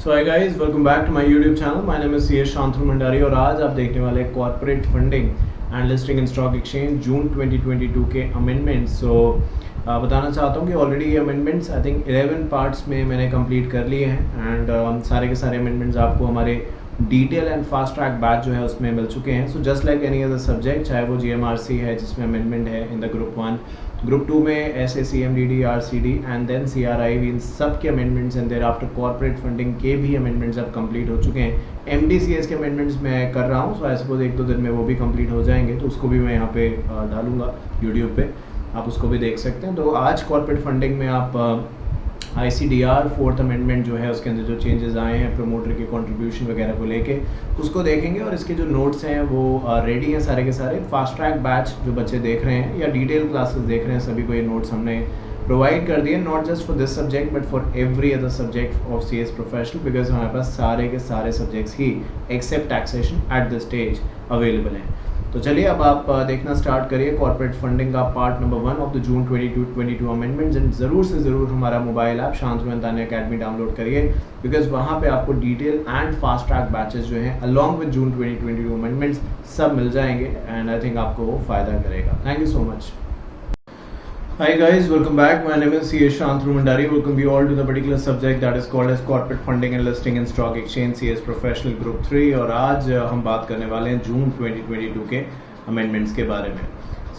So hi guys, welcome back to my YouTube channel. My name is CS. Shantanu Bhandari और आज आप देखने वाले corporate funding and listing in stock exchange June 2022 के amendments. बताना चाहता हूँ कि ऑलरेडी ये अमेंडमेंट्स आई थिंक 11 पार्ट्स में मैंने कंप्लीट कर लिए हैं एंड सारे के सारे अमेंडमेंट्स आपको हमारे detail and fast track batch जो है उसमें मिल चुके हैं। So just like any other subject, चाहे वो GMRC है जिसमें अमेंडमेंट है इन द ग्रुप 1, ग्रुप 2 में SA, CMDD, RCD and then CRI, इन सब के amendments and thereafter corporate funding के भी अमेंडमेंट्स अब कंप्लीट हो चुके हैं। MDCS के अमेंडमेंट्स मैं कर रहा हूँ, सो आई सपोज 1-2 दिन में वो भी कंप्लीट हो जाएंगे, तो उसको भी मैं यहाँ पे डालूंगा यूट्यूब पे, आप उसको भी देख सकते हैं। तो आज कॉर्पोरेट फंडिंग में आप ICDR 4th अमेंडमेंट जो है उसके अंदर जो चेंजेस आए हैं प्रमोटर के कंट्रीब्यूशन वगैरह को लेके उसको देखेंगे और इसके जो नोट्स हैं वो रेडी हैं सारे के सारे। फास्ट ट्रैक बैच जो बच्चे देख रहे हैं या डिटेल क्लासेस देख रहे हैं सभी को ये नोट्स हमने प्रोवाइड कर दिए, not just for this subject but for every other subject of CS professional, because हमारे पास सारे के सारे सब्जेक्ट्स ही except taxation at this stage available हैं। तो चलिए अब आप देखना स्टार्ट करिए कॉर्पोरेट फंडिंग का part number 1 of the June 2022 amendments. And ज़रूर से ज़रूर हमारा mobile app Shantanu Antania academy download करिए, बिकॉज वहाँ पे आपको detail and fast track batches जो हैं अलॉन्ग विद जून 2022 अमेंडमेंट्स सब मिल जाएंगे एंड आई थिंक आपको वो फ़ायदा करेगा। Thank you so much. Hi guys, welcome back. My name is C.S. Shantanu Mandari. Welcome you all to the particular subject that is called as Corporate Funding and Listing in Stock Exchange CS Professional Group 3 और आज हम बात करने वाले हैं जून 2022 के amendments के बारे में।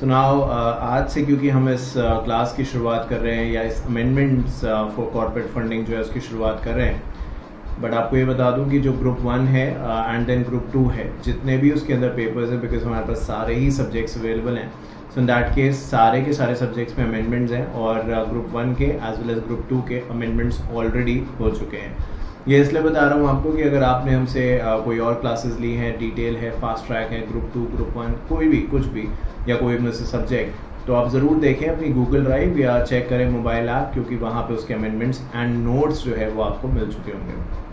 सो नाउ आज से क्योंकि हम इस क्लास की शुरुआत कर रहे हैं या इस अमेंडमेंट्स फॉर कॉर्पोरेट फंडिंग जो है उसकी शुरुआत कर रहे हैं, बट आपको ये बता दूं कि जो ग्रुप 1 है एंड देन ग्रुप 2 है, जितने भी उसके अंदर पेपर्स हैं, बिकॉज हमारे पास सारे ही सब्जेक्ट्स अवेलेबल हैं, सो इन दैट केस सारे के सारे सब्जेक्ट्स में अमेंडमेंट्स हैं और ग्रुप 1 के एज वेल एज ग्रुप 2 के अमेंडमेंट्स ऑलरेडी हो चुके हैं। ये इसलिए बता रहा हूँ आपको कि अगर आपने हमसे कोई और क्लासेस ली हैं, डिटेल है, फास्ट ट्रैक है, ग्रुप 2, ग्रुप 1, कोई भी कुछ भी या कोई में से सब्जेक्ट, तो आप ज़रूर देखें अपनी गूगल ड्राइव या चेक करें मोबाइल ऐप, क्योंकि वहाँ पे उसके अमेंडमेंट्स एंड नोट्स जो है वो आपको मिल चुके होंगे।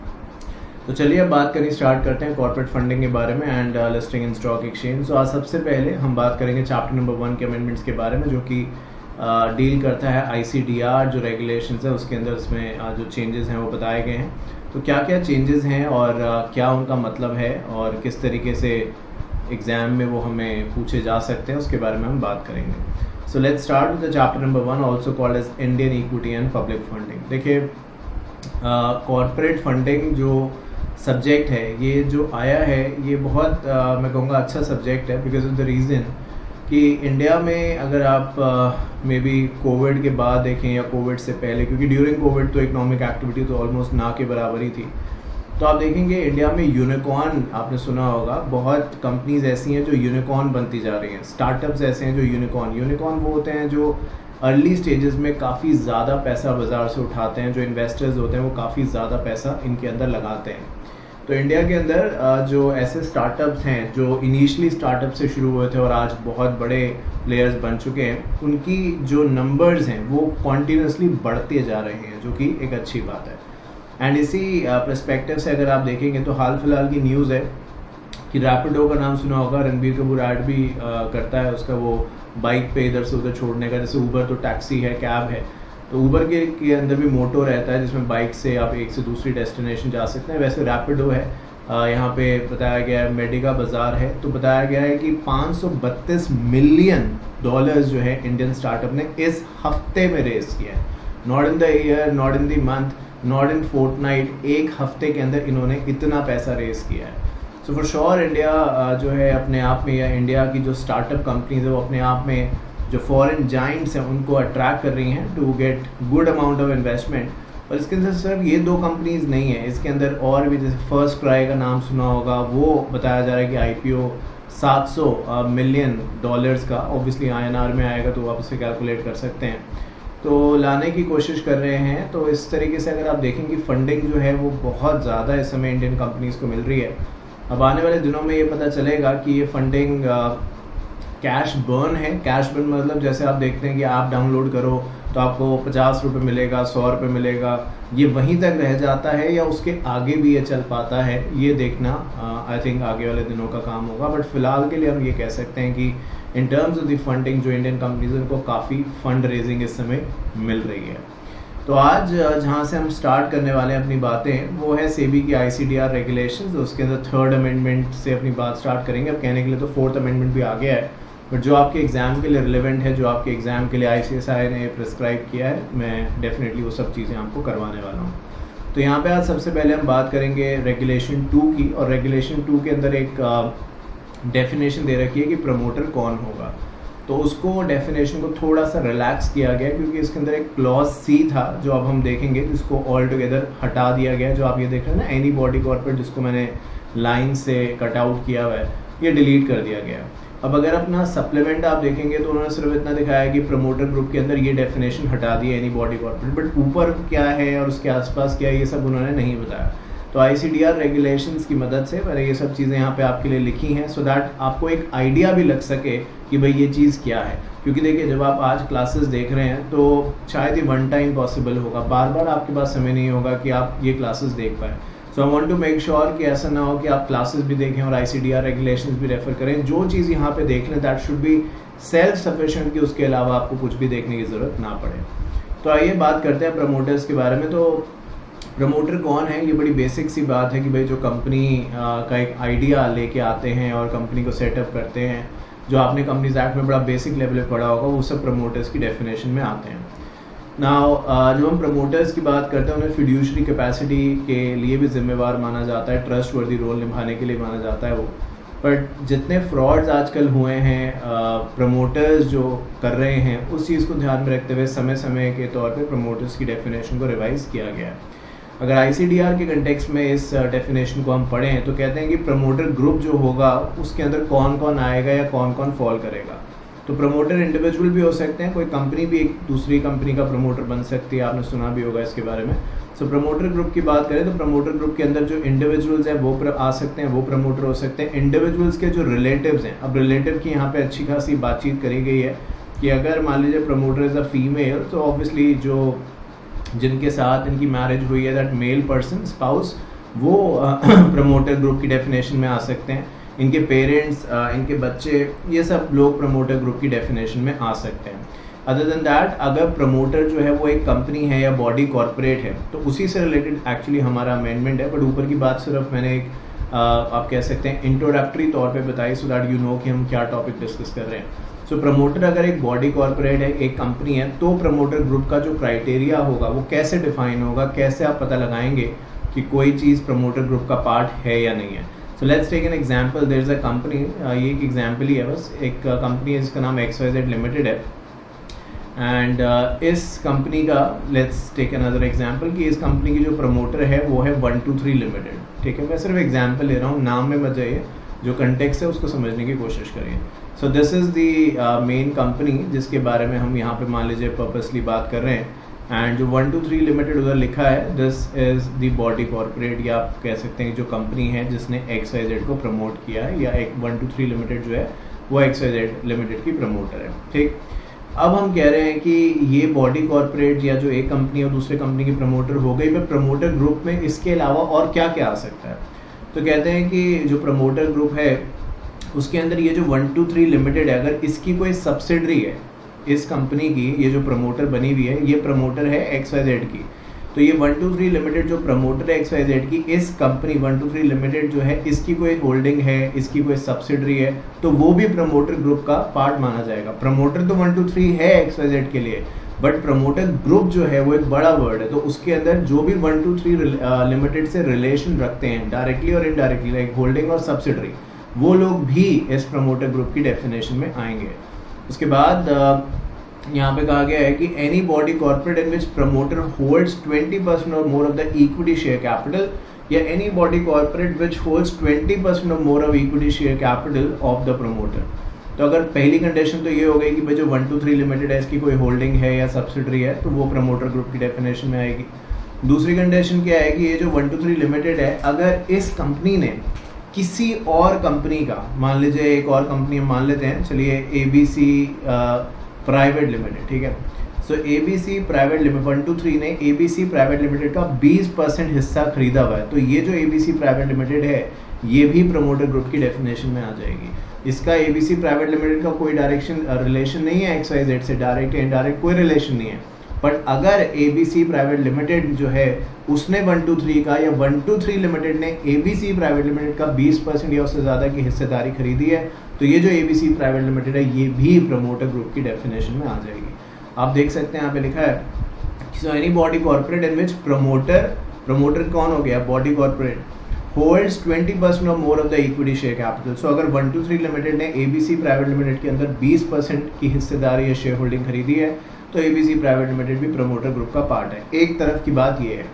तो चलिए अब बात करनी स्टार्ट करते हैं कॉर्पोरेट फंडिंग के बारे में and listing in stock exchange. तो आज सबसे पहले हम बात करेंगे चैप्टर नंबर 1 के अमेंडमेंट्स के बारे में, जो कि डील करता है ICDR जो रेगुलेशंस है उसके अंदर उसमें जो चेंजेस हैं वो बताए गए हैं। तो क्या क्या चेंजेस हैं और क्या उनका मतलब है और किस तरीके से एग्ज़ाम में वो हमें पूछे जा सकते हैं उसके बारे में हम बात करेंगे। So let's start with the chapter number 1 also called as Indian equity and public funding. देखिए कॉर्पोरेट फंडिंग जो सब्जेक्ट है ये जो आया है ये बहुत मैं कहूँगा अच्छा सब्जेक्ट है, बिकॉज ऑफ द रीज़न कि इंडिया में अगर आप मे बी कोविड के बाद देखें या कोविड से पहले, क्योंकि ड्यूरिंग कोविड तो इकोनॉमिक एक्टिविटी तो ऑलमोस्ट ना के बराबर ही थी, तो आप देखेंगे इंडिया में यूनिकॉर्न आपने सुना होगा, बहुत कंपनीज ऐसी हैं जो यूनिकॉर्न बनती जा रही हैं, स्टार्टअप्स ऐसे हैं जो यूनिकॉर्न वो होते हैं जो अर्ली स्टेजेस में काफ़ी ज़्यादा पैसा बाज़ार से उठाते हैं, जो इन्वेस्टर्स होते हैं वो काफ़ी ज़्यादा पैसा इनके अंदर लगाते हैं। तो इंडिया के अंदर जो ऐसे स्टार्टअप्स हैं जो इनिशियली स्टार्टअप से शुरू हुए थे और आज बहुत बड़े प्लेयर्स बन चुके हैं, उनकी जो नंबर्स हैं वो कॉन्टीन्यूसली बढ़ते जा रहे हैं, जो कि एक अच्छी बात है। एंड इसी पर्सपेक्टिव से अगर आप देखेंगे तो हाल फिलहाल की न्यूज़ है कि रैपिडो का नाम सुना होगा, रणबीर कपूर ऐड भी करता है उसका, वो बाइक पे इधर से उधर छोड़ने का। जैसे ऊबर तो टैक्सी है, कैब है, तो ऊबर के अंदर भी मोटो रहता है जिसमें बाइक से आप एक से दूसरी डेस्टिनेशन जा सकते हैं। वैसे रैपिडो है, यहाँ पे बताया गया है, मेडिका बाज़ार है, तो बताया गया है कि $532 मिलियन जो है इंडियन स्टार्टअप ने इस हफ्ते में रेस किया है। Not in the year, not in the month, not in fortnight, एक हफ्ते के अंदर इन्होंने इतना पैसा रेस किया है। सो फॉर श्योर इंडिया जो है अपने आप में, या इंडिया की जो स्टार्टअप कंपनीज है वो अपने आप में जो फॉरेन जाइंट्स हैं उनको अट्रैक्ट कर रही हैं to get good amount of investment. और इसके अंदर सिर्फ ये 2 कंपनीज नहीं है, इसके अंदर और भी, जैसे फर्स्ट क्राई का नाम सुना होगा, वो बताया जा रहा है कि IPO $700 मिलियन का, ऑब्वियसली INR में आएगा तो आप उसे कैलकुलेट कर सकते हैं, तो लाने की कोशिश कर रहे हैं। तो इस तरीके से अगर आप देखेंगे फंडिंग जो है वो बहुत ज़्यादा इस समय इंडियन कंपनीज़ को मिल रही है। अब आने वाले दिनों में ये पता चलेगा कि ये फंडिंग कैश बर्न है। कैश बर्न मतलब जैसे आप देखते हैं कि आप डाउनलोड करो तो आपको ₹50 मिलेगा, ₹100 मिलेगा, ये वहीं तक रह जाता है या उसके आगे भी ये चल पाता है, ये देखना आई थिंक आगे वाले दिनों का काम होगा। बट फिलहाल के लिए हम ये कह सकते हैं कि in terms of the funding जो इंडियन कंपनीज उनको काफ़ी फंड रेजिंग इस समय मिल रही है। तो आज जहाँ से हम स्टार्ट करने वाले हैं अपनी बातें, वो है सेबी की ICDR रेगुलेशंस। उसके अंदर 3rd अमेंडमेंट से अपनी बात स्टार्ट करेंगे। अब कहने के लिए तो 4th अमेंडमेंट भी आ गया है, बट जो आपके एग्ज़ाम के लिए रिलेवेंट है, जो आपके एग्ज़ाम के लिए ICSI ने प्रिस्क्राइब किया है, मैं डेफिनेटली वो सब चीज़ें आपको करवाने वाला हूँ। तो यहाँ पे आज सबसे पहले हम बात करेंगे रेगुलेशन 2 की, और रेगुलेशन 2 के अंदर एक डेफिनेशन दे रखी है कि प्रमोटर कौन होगा। तो उसको डेफिनेशन को थोड़ा सा रिलैक्स किया गया, क्योंकि इसके अंदर एक क्लॉज C था जो अब हम देखेंगे, जिसको ऑल टुगेदर हटा दिया गया। जो आप ये देख रहे हैं ना, एनी बॉडी कॉर्पोरेट, जिसको मैंने लाइन से कट आउट किया हुआ है, ये डिलीट कर दिया गया। अब अगर अपना सप्लीमेंट आप देखेंगे तो उन्होंने सिर्फ इतना दिखाया है कि प्रमोटर ग्रुप के अंदर ये डेफिनेशन हटा दी है, एनी बॉडी कॉर्पोरेट, बट ऊपर क्या है और उसके आसपास क्या है, ये सब उन्होंने नहीं बताया। तो ICDR रेगुलेशंस की मदद से मैंने ये सब चीज़ें यहाँ पे आपके लिए लिखी हैं, सो दैट आपको एक आइडिया भी लग सके कि भाई ये चीज़ क्या है। क्योंकि देखिए, जब आप आज क्लासेस देख रहे हैं तो शायद ये वन टाइम पॉसिबल होगा, बार बार आपके पास समय नहीं होगा कि आप ये क्लासेस देख पाएँ। So I want to make sure कि ऐसा ना हो कि आप क्लासेस भी देखें और ICDR रेगुलेशंस भी रेफर करें। जो चीज़ यहाँ पे देख लें, that should be self sufficient, कि उसके अलावा आपको कुछ भी देखने की ज़रूरत ना पड़े। तो आइए बात करते हैं प्रमोटर्स के बारे में। तो प्रमोटर कौन है, ये बड़ी बेसिक सी बात है कि भाई जो कंपनी का एक आइडिया लेके आते हैं और कंपनी को सेटअप करते हैं, जो आपने कंपनीज एक्ट में बड़ा बेसिक लेवल पे पढ़ा होगा, वो सब प्रमोटर्स की डेफिनेशन में आते हैं। नाउ जब हम प्रमोटर्स की बात करते हैं, उन्हें फिड्यूशरी कैपेसिटी के लिए भी जिम्मेवार माना जाता है, ट्रस्ट वर्दी रोल निभाने के लिए माना जाता है वो। बट जितने फ्रॉड्स आजकल हुए हैं, प्रमोटर्स जो कर रहे हैं, उस चीज़ को ध्यान में रखते हुए समय समय के तौर पे प्रमोटर्स की डेफिनेशन को रिवाइज किया गया है। अगर ICDR के कंटेक्स्ट में इस डेफिनेशन को हम पढ़ें तो कहते हैं कि प्रमोटर ग्रुप जो होगा उसके अंदर कौन कौन आएगा या कौन कौन फॉल करेगा। तो प्रमोटर इंडिविजुअल भी हो सकते हैं, कोई कंपनी भी एक दूसरी कंपनी का प्रमोटर बन सकती है, आपने सुना भी होगा इसके बारे में। सो प्रमोटर ग्रुप की बात करें तो प्रमोटर ग्रुप के अंदर जो इंडिविजुअल्स हैं वो आ सकते हैं, वो प्रमोटर हो सकते हैं। इंडिविजुअल्स के जो रिलेटिव्स हैं, अब रिलेटिव की यहाँ पे अच्छी खासी बातचीत करी गई है कि अगर मान लीजिए प्रमोटर इज़ अ फीमेल, तो ऑब्वियसली जो जिनके साथ इनकी मैरिज हुई है, दैट मेल पर्सन, स्पाउस, वो प्रमोटर ग्रुप की डेफिनेशन में आ सकते हैं। इनके पेरेंट्स, इनके बच्चे, ये सब लोग प्रमोटर ग्रुप की डेफिनेशन में आ सकते हैं। अदर देन दैट, अगर प्रमोटर जो है वो एक कंपनी है या बॉडी कॉर्पोरेट है, तो उसी से रिलेटेड एक्चुअली हमारा अमेंडमेंट है। बट ऊपर की बात सिर्फ मैंने एक आप कह सकते हैं इंट्रोडक्टरी तौर पे बताई, सो दैट यू नो कि हम क्या टॉपिक डिस्कस कर रहे हैं। सो प्रमोटर अगर एक बॉडी कॉर्पोरेट है, एक कंपनी है, तो प्रमोटर ग्रुप का जो क्राइटेरिया होगा वो कैसे डिफाइन होगा, कैसे आप पता लगाएंगे कि कोई चीज़ प्रमोटर ग्रुप का पार्ट है या नहीं है। So let's take an example. There is a company, ये एक एग्जांपल ही है बस, एक कंपनी है जिसका नाम XYZ लिमिटेड है। एंड इस कंपनी का, लेट्स टेक अनदर एग्जांपल, कि इस कंपनी की जो प्रमोटर है वो है 123 लिमिटेड। ठीक है, मैं सिर्फ एग्जांपल ले रहा हूँ, नाम में मत जाइए, जो कंटेक्स्ट है उसको समझने की कोशिश करिए। So this is the main company जिसके बारे में हम यहाँ पे मान लीजिए पर्पसली बात कर रहे हैं। एंड जो 123 लिमिटेड उधर लिखा है, this is the body corporate, या आप कह सकते हैं जो कंपनी है जिसने XYZ को प्रमोट किया है, या एक 123 लिमिटेड जो है वो XYZ लिमिटेड की प्रमोटर है। ठीक, अब हम कह रहे हैं कि ये बॉडी कॉर्पोरेट या जो एक कंपनी और दूसरे कंपनी की प्रमोटर हो गई, पर प्रमोटर ग्रुप में इसके अलावा और क्या क्या आ सकता है। तो कहते हैं कि जो प्रमोटर ग्रुप है उसके अंदर ये जो 123 लिमिटेड है, अगर इसकी कोई सब्सिडरी है, इस कंपनी की ये जो प्रमोटर बनी हुई है, ये प्रमोटर है XYZ की, तो ये 123 लिमिटेड जो प्रमोटर है XYZ की, इस कंपनी 123 लिमिटेड जो है, इसकी कोई होल्डिंग है, इसकी कोई सब्सिडरी है, तो वो भी प्रमोटर ग्रुप का पार्ट माना जाएगा। प्रमोटर तो 123 है XYZ के लिए, बट प्रमोटर ग्रुप जो है वो एक बड़ा वर्ड है, तो उसके अंदर जो भी 123 लिमिटेड से रिलेशन रखते हैं डायरेक्टली और इनडायरेक्टली, लाइक होल्डिंग और सब्सिडरी, वो लोग भी इस प्रमोटर ग्रुप की डेफिनेशन में आएंगे। उसके बाद यहाँ पे कहा गया है कि any body corporate in which promoter holds 20% or more of the equity share capital, या any body corporate which holds 20% or more of equity share capital of the promoter. तो अगर पहली कंडीशन तो ये हो गई कि भाई जो 123 लिमिटेड है इसकी कोई होल्डिंग है या सब्सिडरी है, तो वो प्रमोटर ग्रुप की डेफिनेशन में आएगी। दूसरी कंडीशन क्या है कि ये जो 123 लिमिटेड है, अगर इस कंपनी ने किसी और कंपनी का, मान लीजिए एक और कंपनी हम मान लेते हैं, चलिए ABC प्राइवेट लिमिटेड, ठीक है, सो ABC प्राइवेट लिमिटेड 123 ने ABC प्राइवेट लिमिटेड का 20% हिस्सा खरीदा हुआ है, तो ये जो ABC प्राइवेट लिमिटेड है ये भी प्रमोटर ग्रुप की डेफिनेशन में आ जाएगी। इसका ABC प्राइवेट लिमिटेड का कोई रिलेशन नहीं है XYZ से, डायरेक्ट या इनडायरेक्ट कोई रिलेशन नहीं है, बट अगर ABC प्राइवेट लिमिटेड जो है उसने 123 का या 123 लिमिटेड ने ABC प्राइवेट लिमिटेड का 20% या उससे ज़्यादा की हिस्सेदारी खरीदी है, तो ये जो ABC प्राइवेट लिमिटेड है ये भी प्रमोटर ग्रुप की डेफिनेशन में आ जाएगी। आप देख सकते हैं यहाँ पे लिखा है so any body corporate in which promoter कौन हो गया, body corporate holds 20% or more of the equity share capital. So अगर 123 लिमिटेड ने ABC प्राइवेट लिमिटेड के अंदर 20% की हिस्सेदारी या शेयर होल्डिंग खरीदी है, तो ABC प्राइवेट लिमिटेड भी प्रमोटर ग्रुप का पार्ट है। एक तरफ की बात ये है,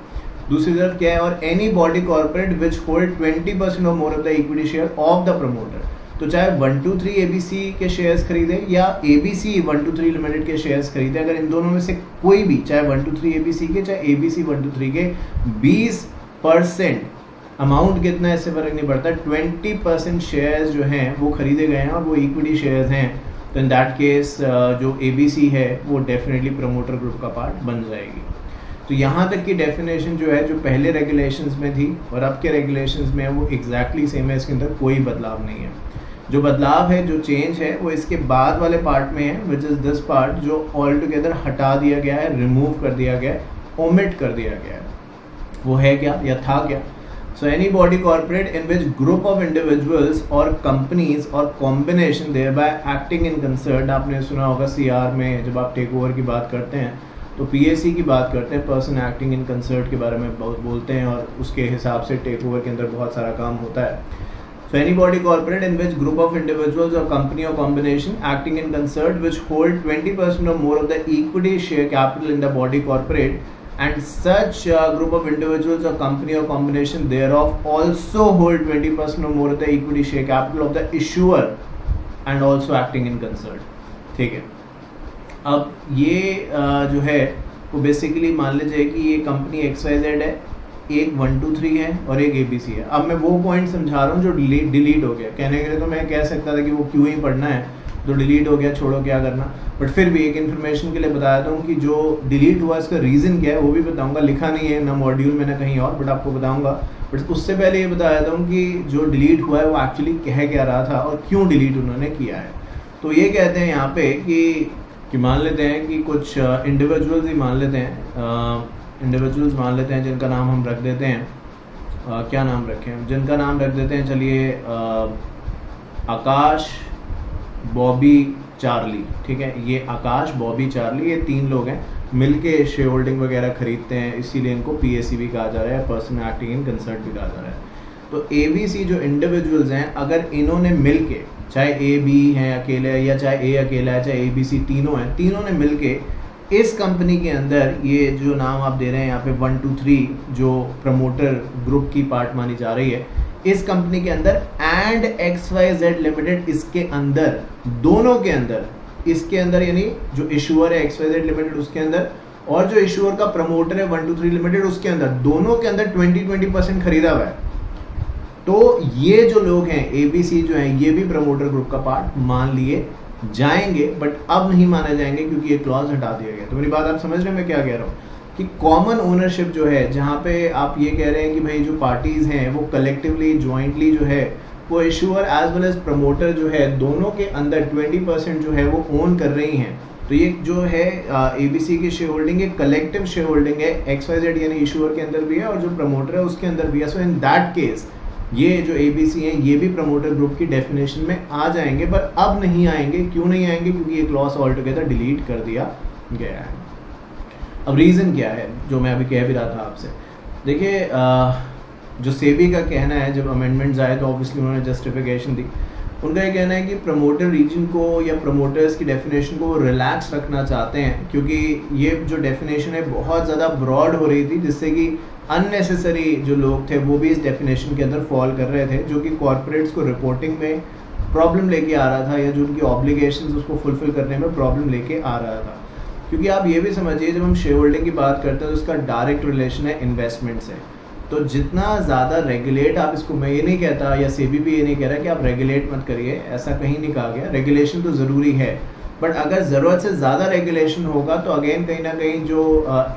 दूसरी तरफ क्या है, और any body corporate which hold 20% or more of the equity share of the promoter. तो चाहे 123 ABC के शेयर्स खरीदे या ABC 123 लिमिटेड के शेयर्स खरीदे, अगर इन दोनों में से कोई भी, चाहे 123 ABC के चाहे ABC 123 के 20% अमाउंट कितना है इससे फर्क नहीं पड़ता, 20% शेयर्स जो हैं वो खरीदे गए हैं और वो इक्विटी शेयर्स हैं, तो इन दैट केस जो ABC है वो डेफिनेटली प्रमोटर ग्रुप का पार्ट बन जाएगी। तो यहाँ तक की डेफिनेशन जो है, जो पहले रेगुलेशंस में थी और अब के रेगुलेशंस में है, वो एग्जैक्टली सेम है, इसके अंदर कोई बदलाव नहीं है। जो बदलाव है, जो चेंज है, वो इसके बाद वाले पार्ट में है, विच इज़ दिस पार्ट, जो ऑल टुगेदर हटा दिया गया है, रिमूव कर दिया गया है, ओमिट कर दिया गया है। वो है क्या या था क्या? So any body corporate in which group of individuals or companies or combination thereby acting in concert, आपने सुना होगा CR में जब आप टेक ओवर की बात करते हैं तो PAC की बात करते हैं, पर्सन एक्टिंग इन कंसर्ट के बारे में बहुत बोलते हैं और उसके हिसाब से टेक ओवर के अंदर बहुत सारा काम होता है। So any body corporate in which group of individuals or company or combination acting in concert which hold 20% or more of the equity share capital in the body corporate and such group of individuals or company or combination thereof also hold 20% or more of the equity share capital of the issuer and also acting in concert। ठीक है, अब ये जो है वो basically मान लीजिए कि ये कंपनी XYZ है, एक 123 है और एक ABC है। अब मैं वो पॉइंट समझा रहा हूँ जो डिलीट हो गया। कहने के लिए तो मैं कह सकता था कि वो क्यों ही पढ़ना है, तो डिलीट हो गया, छोड़ो क्या करना, बट फिर भी एक इन्फॉर्मेशन के लिए बताया था कि जो डिलीट हुआ इसका रीज़न क्या है वो भी बताऊंगा। लिखा नहीं है ना मॉड्यूल में ना कहीं और, बट आपको बताऊंगा। बट उससे पहले ये बताया था कि जो डिलीट हुआ है वो एक्चुअली कह क्या रहा था और क्यों डिलीट उन्होंने किया है। तो ये कहते हैं यहाँ पे कि मान लेते हैं कि कुछ इंडिविजुअल्स ही मान लेते हैं, इंडिविजुअल्स मान लेते हैं जिनका नाम हम रख देते हैं, क्या नाम रखें, जिनका नाम रख देते हैं चलिए आकाश, बॉबी, चार्ली। ठीक है, ये आकाश, बॉबी, चार्ली, ये 3 लोग हैं, मिलके शेयर होल्डिंग वगैरह खरीदते हैं, इसीलिए इनको PAC भी कहा जा रहा है, पर्सन एक्टिंग इन कंसर्ट भी कहा जा रहा है। तो ABC जो इंडिविजुअल्स हैं, अगर इन्होंने मिलके, चाहे AB हैं अकेले या चाहे A अकेला है, चाहे ABC तीनों हैं, तीनों ने मिलके इस कंपनी के अंदर, ये जो नाम आप दे रहे हैं यहाँ पे 123 जो प्रमोटर ग्रुप की पार्ट मानी जा रही है, इस कंपनी के अंदर एंड XYZ लिमिटेड, इसके अंदर, दोनों के अंदर, इसके अंदर यानी जो इशूअर है XYZ लिमिटेड उसके अंदर और जो इशूअर का प्रमोटर है 123 लिमिटेड उसके अंदर, दोनों के अंदर 20% खरीदा हुआ है। तो ये जो लोग हैं ABC जो हैं, ये भी प्रमोटर ग्रुप का पार्ट मान लिए जाएंगे, बट अब नहीं माने जाएंगे क्योंकि ये क्लॉज हटा दिया गया। तो मेरी बात आप समझ रहे हैं मैं क्या कह रहा हूँ कि कॉमन ओनरशिप जो है, जहाँ पे आप ये कह रहे हैं कि भाई जो पार्टीज हैं वो कलेक्टिवली जॉइंटली जो है वो issuer as well as promoter जो है दोनों के अंदर 20% जो है वो ओन कर रही हैं। तो ये जो है ABC की शेयर होल्डिंग, एक कलेक्टिव शेयर होल्डिंग है, XYZ यानी इशूअर के अंदर भी है और जो प्रमोटर है उसके अंदर भी है। सो इन दैट केस ये जो ABC हैं ये भी प्रमोटर ग्रुप की डेफिनेशन में आ जाएंगे, पर अब नहीं आएंगे। क्यों नहीं आएंगे? क्योंकि ये क्लॉज ऑल टुगेदर डिलीट कर दिया गया है। अब रीज़न क्या है जो मैं अभी कह भी रहा था आपसे, देखिए जो सेबी का कहना है, जब अमेंडमेंट्स आए तो ऑब्वियसली उन्होंने जस्टिफिकेशन दी। उनका ये कहना है कि प्रमोटर रीजन को या प्रमोटर्स की डेफिनेशन को रिलैक्स रखना चाहते हैं, क्योंकि ये जो डेफिनेशन है बहुत ज़्यादा ब्रॉड हो रही थी, जिससे कि अननेसेसरी जो लोग थे वो भी इस डेफिनेशन के अंदर फॉल कर रहे थे, जो कि कॉर्पोरेट्स को रिपोर्टिंग में प्रॉब्लम लेके आ रहा था या जो उनकी ऑब्लिगेशंस उसको फुलफिल करने में प्रॉब्लम लेके आ रहा था। क्योंकि आप ये भी समझिए, जब हम शेयर होल्डिंग की बात करते हैं तो उसका डायरेक्ट रिलेशन है इन्वेस्टमेंट से। तो जितना ज़्यादा रेगुलेट आप इसको, मैं ये नहीं कहता या सेबी भी ये नहीं कह रहा कि आप रेगुलेट मत करिए, ऐसा कहीं नहीं कहा गया। रेगुलेशन तो ज़रूरी है, बट अगर ज़रूरत से ज़्यादा रेगुलेशन होगा तो अगेन कहीं ना कहीं जो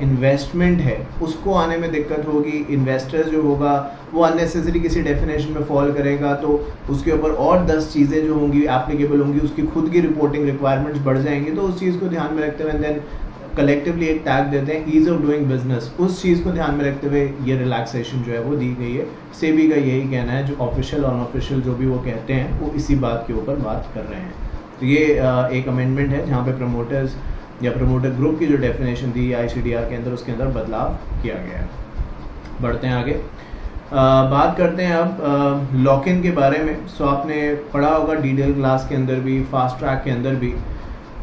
इन्वेस्टमेंट है उसको आने में दिक्कत होगी। इन्वेस्टर जो होगा वो अननेसेसरी किसी डेफिनेशन में फॉल करेगा, तो उसके ऊपर और 10 चीज़ें जो होंगी एप्लीकेबल होंगी, उसकी खुद की रिपोर्टिंग रिक्वायरमेंट्स बढ़ जाएंगी। तो उस चीज़ को ध्यान में रखते हुए देन कलेक्टिवली एक टैग देते हैं ईज ऑफ डूइंग बिजनेस, उस चीज़ को ध्यान में रखते हुए ये रिलैक्सेशन जो है वो दी गई है। सेबी का यही कहना है, जो ऑफिशियल अनऑफिशियल जो भी वो कहते हैं वो इसी बात के ऊपर बात कर रहे हैं। तो ये एक अमेंडमेंट है जहाँ पे प्रमोटर्स या प्रमोटर ग्रुप की जो डेफिनेशन थी ICDR के अंदर, उसके अंदर बदलाव किया गया है। बढ़ते हैं आगे, बात करते हैं अब लॉक इन के बारे में। सो आपने पढ़ा होगा डिटेल क्लास के अंदर भी, फास्ट ट्रैक के अंदर भी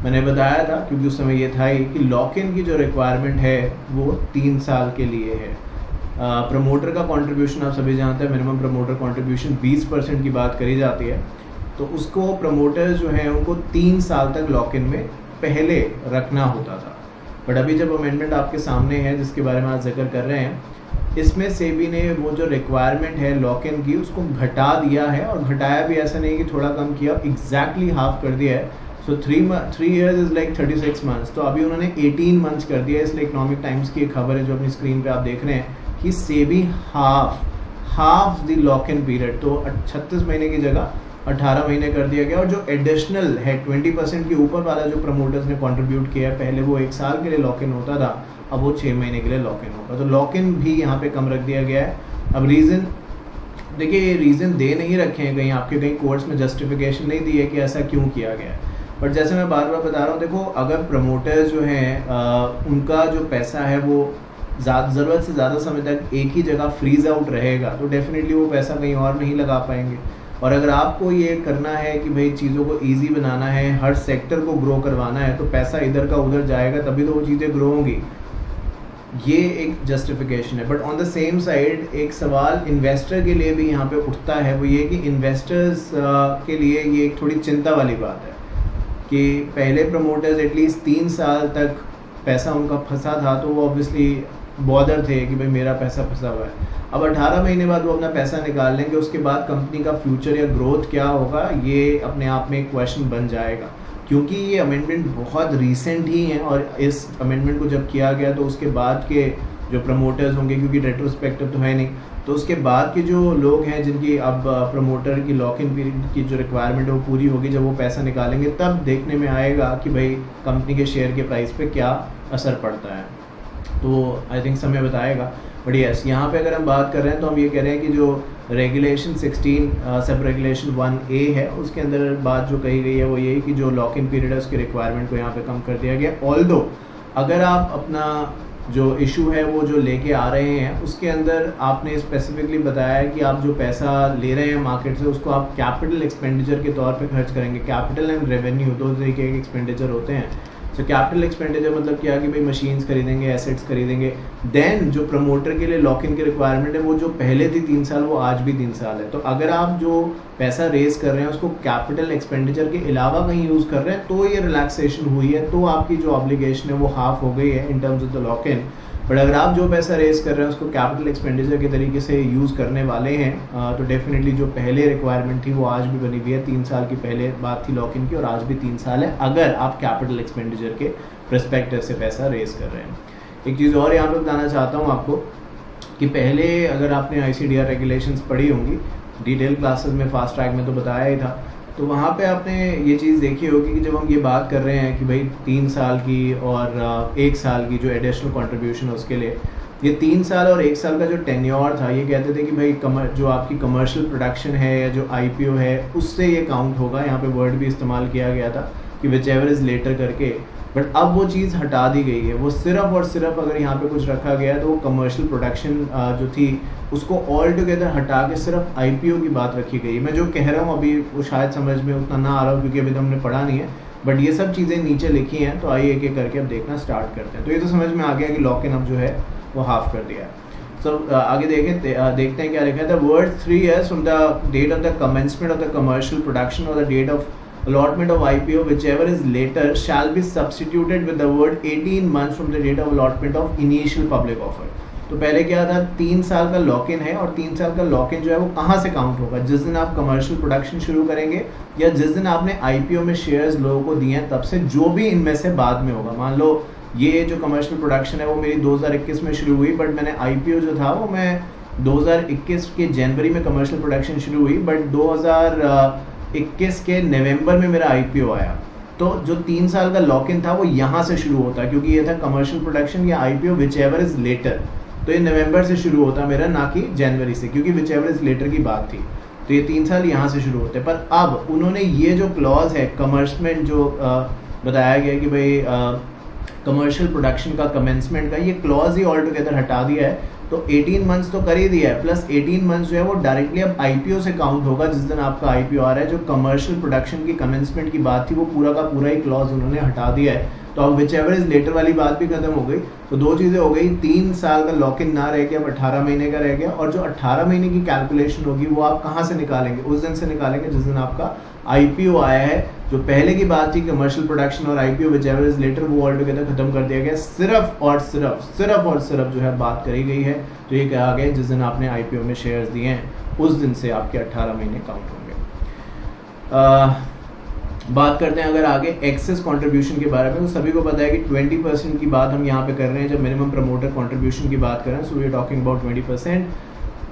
मैंने बताया था, क्योंकि उस समय ये था ही कि लॉक इन की जो रिक्वायरमेंट है वो 3 साल के लिए है। प्रमोटर का कंट्रीब्यूशन आप सभी जानते हैं, मिनिमम प्रमोटर कंट्रीब्यूशन 20% की बात करी जाती है। तो उसको प्रमोटर्स जो हैं उनको 3 साल तक लॉक इन में पहले रखना होता था। बट अभी जब अमेंडमेंट आपके सामने है जिसके बारे में आज जिक्र कर रहे हैं, इसमें सेबी ने वो जो रिक्वायरमेंट है लॉक इन की उसको घटा दिया है, और घटाया भी ऐसा नहीं कि थोड़ा कम किया, एग्जैक्टली हाफ कर दिया है। सो 3 years इज़ लाइक 36 months। तो अभी उन्होंने 18 months कर दिया है। इसलिए इकोनॉमिक टाइम्स की एक खबर है जो अपनी स्क्रीन पे आप देख रहे हैं कि SEBI half the lock in period, तो 36 महीने की जगह 18 महीने कर दिया गया। और जो एडिशनल है 20% के ऊपर वाला जो प्रमोटर्स ने कंट्रीब्यूट किया है, पहले वो 1 साल के लिए लॉक इन होता था, अब वो 6 महीने के लिए लॉक इन होगा। तो लॉक इन भी यहाँ पे कम रख दिया गया है। अब रीज़न देखिए, ये रीज़न दे नहीं रखे हैं कहीं, आपके कहीं कोर्ट्स में जस्टिफिकेशन नहीं दी है कि ऐसा क्यों किया गया है। बट जैसे मैं बार बार बता रहा हूँ, देखो अगर प्रमोटर्स जो हैं उनका जो पैसा है वो ज़रूरत से ज़्यादा समय तक एक ही जगह फ्रीज आउट रहेगा, तो डेफिनेटली वो पैसा कहीं और नहीं लगा पाएंगे। और अगर आपको ये करना है कि भाई चीज़ों को ईजी बनाना है, हर सेक्टर को ग्रो करवाना है, तो पैसा इधर का उधर जाएगा, तभी तो वो चीज़ें ग्रो होंगी। ये एक जस्टिफिकेशन है। But on the same side एक सवाल इन्वेस्टर के लिए भी यहाँ पे उठता है, वो ये कि इन्वेस्टर्स के लिए ये एक थोड़ी चिंता वाली बात है कि पहले प्रमोटर्स एटलीस्ट 3 साल तक पैसा उनका फंसा था, तो वो ऑब्वियसली बॉदर थे कि भाई मेरा पैसा फंसा हुआ है। अब 18 महीने बाद वो अपना पैसा निकाल लेंगे, उसके बाद कंपनी का फ्यूचर या ग्रोथ क्या होगा, ये अपने आप में एक क्वेश्चन बन जाएगा। क्योंकि ये अमेंडमेंट बहुत रीसेंट ही है, और इस अमेंडमेंट को जब किया गया तो उसके बाद के जो प्रमोटर्स होंगे, क्योंकि रेट्रोस्पेक्टिव तो है नहीं, तो उसके बाद के जो लोग हैं जिनकी अब प्रमोटर की लॉक इन पीरियड की जो रिक्वायरमेंट है वो पूरी होगी, जब वो पैसा निकालेंगे तब देखने में आएगा कि भाई कंपनी के शेयर के प्राइस पे क्या असर पड़ता है। तो आई थिंक समय बताएगा। बट यस, यहाँ पे अगर हम बात कर रहे हैं तो हम ये कह रहे हैं कि जो रेगुलेशन 16 सब रेगुलेशन 1A है, उसके अंदर बात जो कही गई है वो यही कि जो लॉक इन पीरियड है उसके रिक्वायरमेंट को यहाँ पे कम कर दिया गया। ऑल्दो अगर आप अपना जो इशू है वो जो लेके आ रहे हैं उसके अंदर आपने स्पेसिफिकली बताया है कि आप जो पैसा ले रहे हैं मार्केट से उसको आप कैपिटल एक्सपेंडिचर के तौर पे खर्च करेंगे। कैपिटल एंड रेवेन्यू 2 तरीके के एक्सपेंडिचर होते हैं। सो कैपिटल एक्सपेंडिचर मतलब क्या कि भाई मशीन्स खरीदेंगे, एसेट्स खरीदेंगे। देन जो प्रमोटर के लिए लॉक इन की रिक्वायरमेंट है वो जो पहले थी 3 साल, वो आज भी 3 साल है। तो अगर आप जो पैसा रेज कर रहे हैं उसको कैपिटल एक्सपेंडिचर के अलावा कहीं यूज़ कर रहे हैं तो ये रिलैक्सेशन हुई है, तो आपकी जो ऑब्लिगेशन है वो हाफ हो गई है in terms of the lock in. But अगर आप जो पैसा रेज कर रहे हैं उसको कैपिटल एक्सपेंडिचर के तरीके से यूज़ करने वाले हैं तो डेफिनेटली जो पहले रिक्वायरमेंट थी वो आज भी बनी हुई है। 3 साल की पहले बात थी लॉक इन की, और आज भी 3 साल है अगर आप कैपिटल एक्सपेंडिचर के पर्सपेक्टिव से पैसा रेज कर रहे हैं। एक चीज़ और यहाँ पे बताना चाहता हूँ आपको कि पहले अगर आपने ICDR रेगुलेशंस पढ़ी होंगी डिटेल क्लासेस में, फास्ट ट्रैक में तो बताया ही था, तो वहाँ पे आपने ये चीज़ देखी होगी कि जब हम ये बात कर रहे हैं कि भाई 3 साल की और 1 साल की जो एडिशनल कंट्रीब्यूशन है उसके लिए, ये 3 साल और 1 साल का जो टेन्योर था, ये कहते थे कि भाई जो आपकी कमर्शियल प्रोडक्शन है या जो IPO है उससे ये काउंट होगा। यहाँ पे वर्ड भी इस्तेमाल किया गया था कि विच एवर इज़ लेटर करके। बट अब वो चीज़ हटा दी गई है। वो सिर्फ और सिर्फ अगर यहाँ पे कुछ रखा गया तो वो कमर्शियल प्रोडक्शन जो थी उसको ऑल टुगेदर हटा के सिर्फ IPO की बात रखी गई। मैं जो कह रहा हूँ अभी वो शायद समझ में उतना ना आ रहा हो क्योंकि अभी तो हमने पढ़ा नहीं है, बट ये सब चीज़ें नीचे लिखी हैं, तो आइए एक एक करके अब देखना स्टार्ट करते हैं। तो ये तो समझ में आ गया कि लॉक इन अब जो है वो हाफ कर दिया है। सो आगे देखते हैं क्या लिखा है। The word 3 years from the date of the commencement of the commercial production or the date of allotment of IPO whichever is later shall be substituted with the word 18 months from the date of allotment of initial public offer। तो पहले क्या था, 3 साल का lock in है, और 3 साल का लॉक इन जो है वो कहाँ से काउंट होगा, जिस दिन आप कमर्शियल प्रोडक्शन शुरू करेंगे या जिस दिन आपने IPO में शेयर्स लोगों को दिए हैं तब से, जो भी इनमें से बाद में होगा। मान लो ये जो कमर्शियल प्रोडक्शन है वो मेरी 2021 में शुरू हुई, बट मैंने IPO जो था वो मैं 2021 के जनवरी में कमर्शियल प्रोडक्शन शुरू हुई, बट 2021 के नवंबर में मेरा IPO आया। तो जो 3 साल का लॉक इन था वो यहाँ से शुरू होता है, क्योंकि ये था कमर्शियल प्रोडक्शन या IPO whichever is later. तो ये नवंबर से शुरू होता मेरा, ना कि जनवरी से, क्योंकि विच एवर इज लेटर की बात थी। तो ये 3 साल यहाँ से शुरू होते हैं। पर अब उन्होंने ये जो क्लॉज है कमर्समेंट जो बताया गया कि भाई कमर्शियल प्रोडक्शन का कमेंसमेंट का, ये क्लॉज ही ऑल टुगेदर हटा दिया है। तो 18 मंथ्स तो कर ही दिया है, प्लस 18 मंथ्स जो है वो डायरेक्टली अब IPO से काउंट होगा जिस दिन आपका IPO आ रहा है। जो कमर्शियल प्रोडक्शन की कमेंसमेंट की बात थी वो पूरा का पूरा ही क्लॉज उन्होंने हटा दिया है। तो अब विच एवर इज लेटर वाली बात भी खत्म हो गई। तो 2 चीज़ें हो गई, 3 साल का लॉक इन ना रह गया, अब 18 महीने का रह गया। और जो 18 महीने की कैलकुलेशन होगी वो आप कहाँ से निकालेंगे? उस दिन से निकालेंगे जिस दिन आपका IPO आया है। जो पहले की बात थी कमर्शियल प्रोडक्शन और IPO whichever is later, वो ऑल टुगेदर खत्म कर दिया गया। सिर्फ और सिर्फ जो है बात करी गई है। तो ये कहा गया जिस दिन आपने IPO में शेयर्स दिए हैं उस दिन से आपके 18 महीने काउंट होंगे। बात करते हैं अगर आगे एक्सेस कंट्रीब्यूशन के बारे में, तो सभी को पता है कि 20% की बात हम यहाँ पे कर रहे हैं जब मिनिमम प्रमोटर कंट्रीब्यूशन की बात कर रहे हैं। So we are talking about 20%।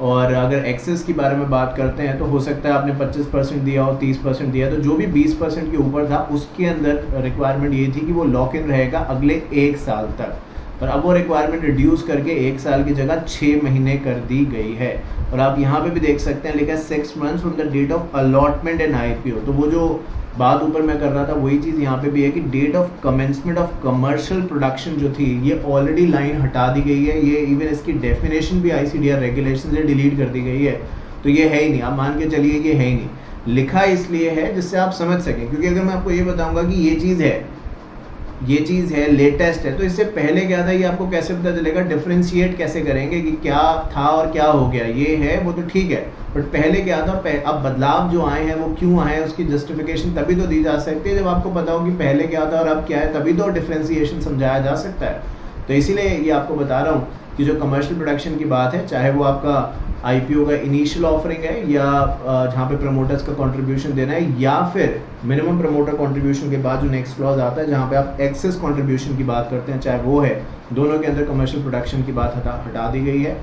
और अगर एक्सेस की बारे में बात करते हैं तो हो सकता है आपने 25% दिया हो, 30% दिया, तो जो भी 20% के ऊपर था उसके अंदर रिक्वायरमेंट ये थी कि वो लॉक इन रहेगा अगले 1 साल तक। पर अब वो रिक्वायरमेंट रिड्यूस करके 1 साल की जगह 6 महीने कर दी गई है। और आप यहाँ पे भी देख सकते हैं लिखा है 6 months from the date of allotment in IPO। तो वो जो बात ऊपर मैं कर रहा था वही चीज़ यहाँ पे भी है कि date of commencement of commercial production जो थी ये ऑलरेडी लाइन हटा दी गई है। ये इवन इसकी डेफिनेशन भी ICDR रेगुलेशन से डिलीट कर दी गई है। तो ये है ही नहीं, आप मान के चलिए ये है ही नहीं। लिखा इसलिए है जिससे आप समझ सकें, क्योंकि अगर मैं आपको ये बताऊंगा कि ये चीज़ है लेटेस्ट है, तो इससे पहले क्या था ये आपको कैसे पता चलेगा? डिफ्रेंशिएट कैसे करेंगे कि क्या था और क्या हो गया? ये है वो तो ठीक है, बट पहले क्या था, अब बदलाव जो आए हैं वो क्यों आए हैं उसकी जस्टिफिकेशन तभी तो दी जा सकती है जब आपको पता हो कि पहले क्या था और अब क्या है, तभी तो डिफ्रेंशिएशन समझाया जा सकता है। तो इसीलिए ये आपको बता रहा हूँ कि जो कमर्शियल प्रोडक्शन की बात है, चाहे वो आपका IPO का इनिशियल ऑफरिंग है या जहाँ पे प्रमोटर्स का कंट्रीब्यूशन देना है, या फिर मिनिमम प्रमोटर कंट्रीब्यूशन के बाद जो नेक्स्ट क्लॉज आता है जहाँ पे आप एक्सेस कंट्रीब्यूशन की बात करते हैं, चाहे वो है, दोनों के अंदर कमर्शियल प्रोडक्शन की बात हटा दी गई है।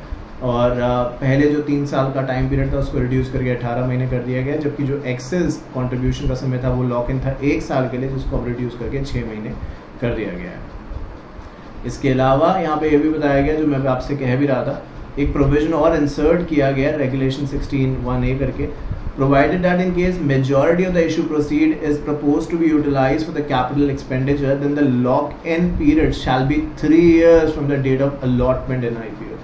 और पहले जो 3 साल का टाइम पीरियड था उसको रिड्यूस करके 18 महीने कर दिया गया, जबकि जो एक्सेस कंट्रीब्यूशन का समय था वो लॉक इन था 1 साल के लिए, जिसको अब रिड्यूस करके 6 महीने कर दिया गया है। इसके अलावा यहाँ पे ये भी बताया गया, जो मैं आपसे कह भी रहा था, एक प्रोविजन और इंसर्ट किया गया रेगुलेशन 16(1)(a) करके, provided that in case majority of the issue proceed is proposed to be utilized for the capital expenditure, then the lock-in period shall be 3 years from the date of allotment in IPO।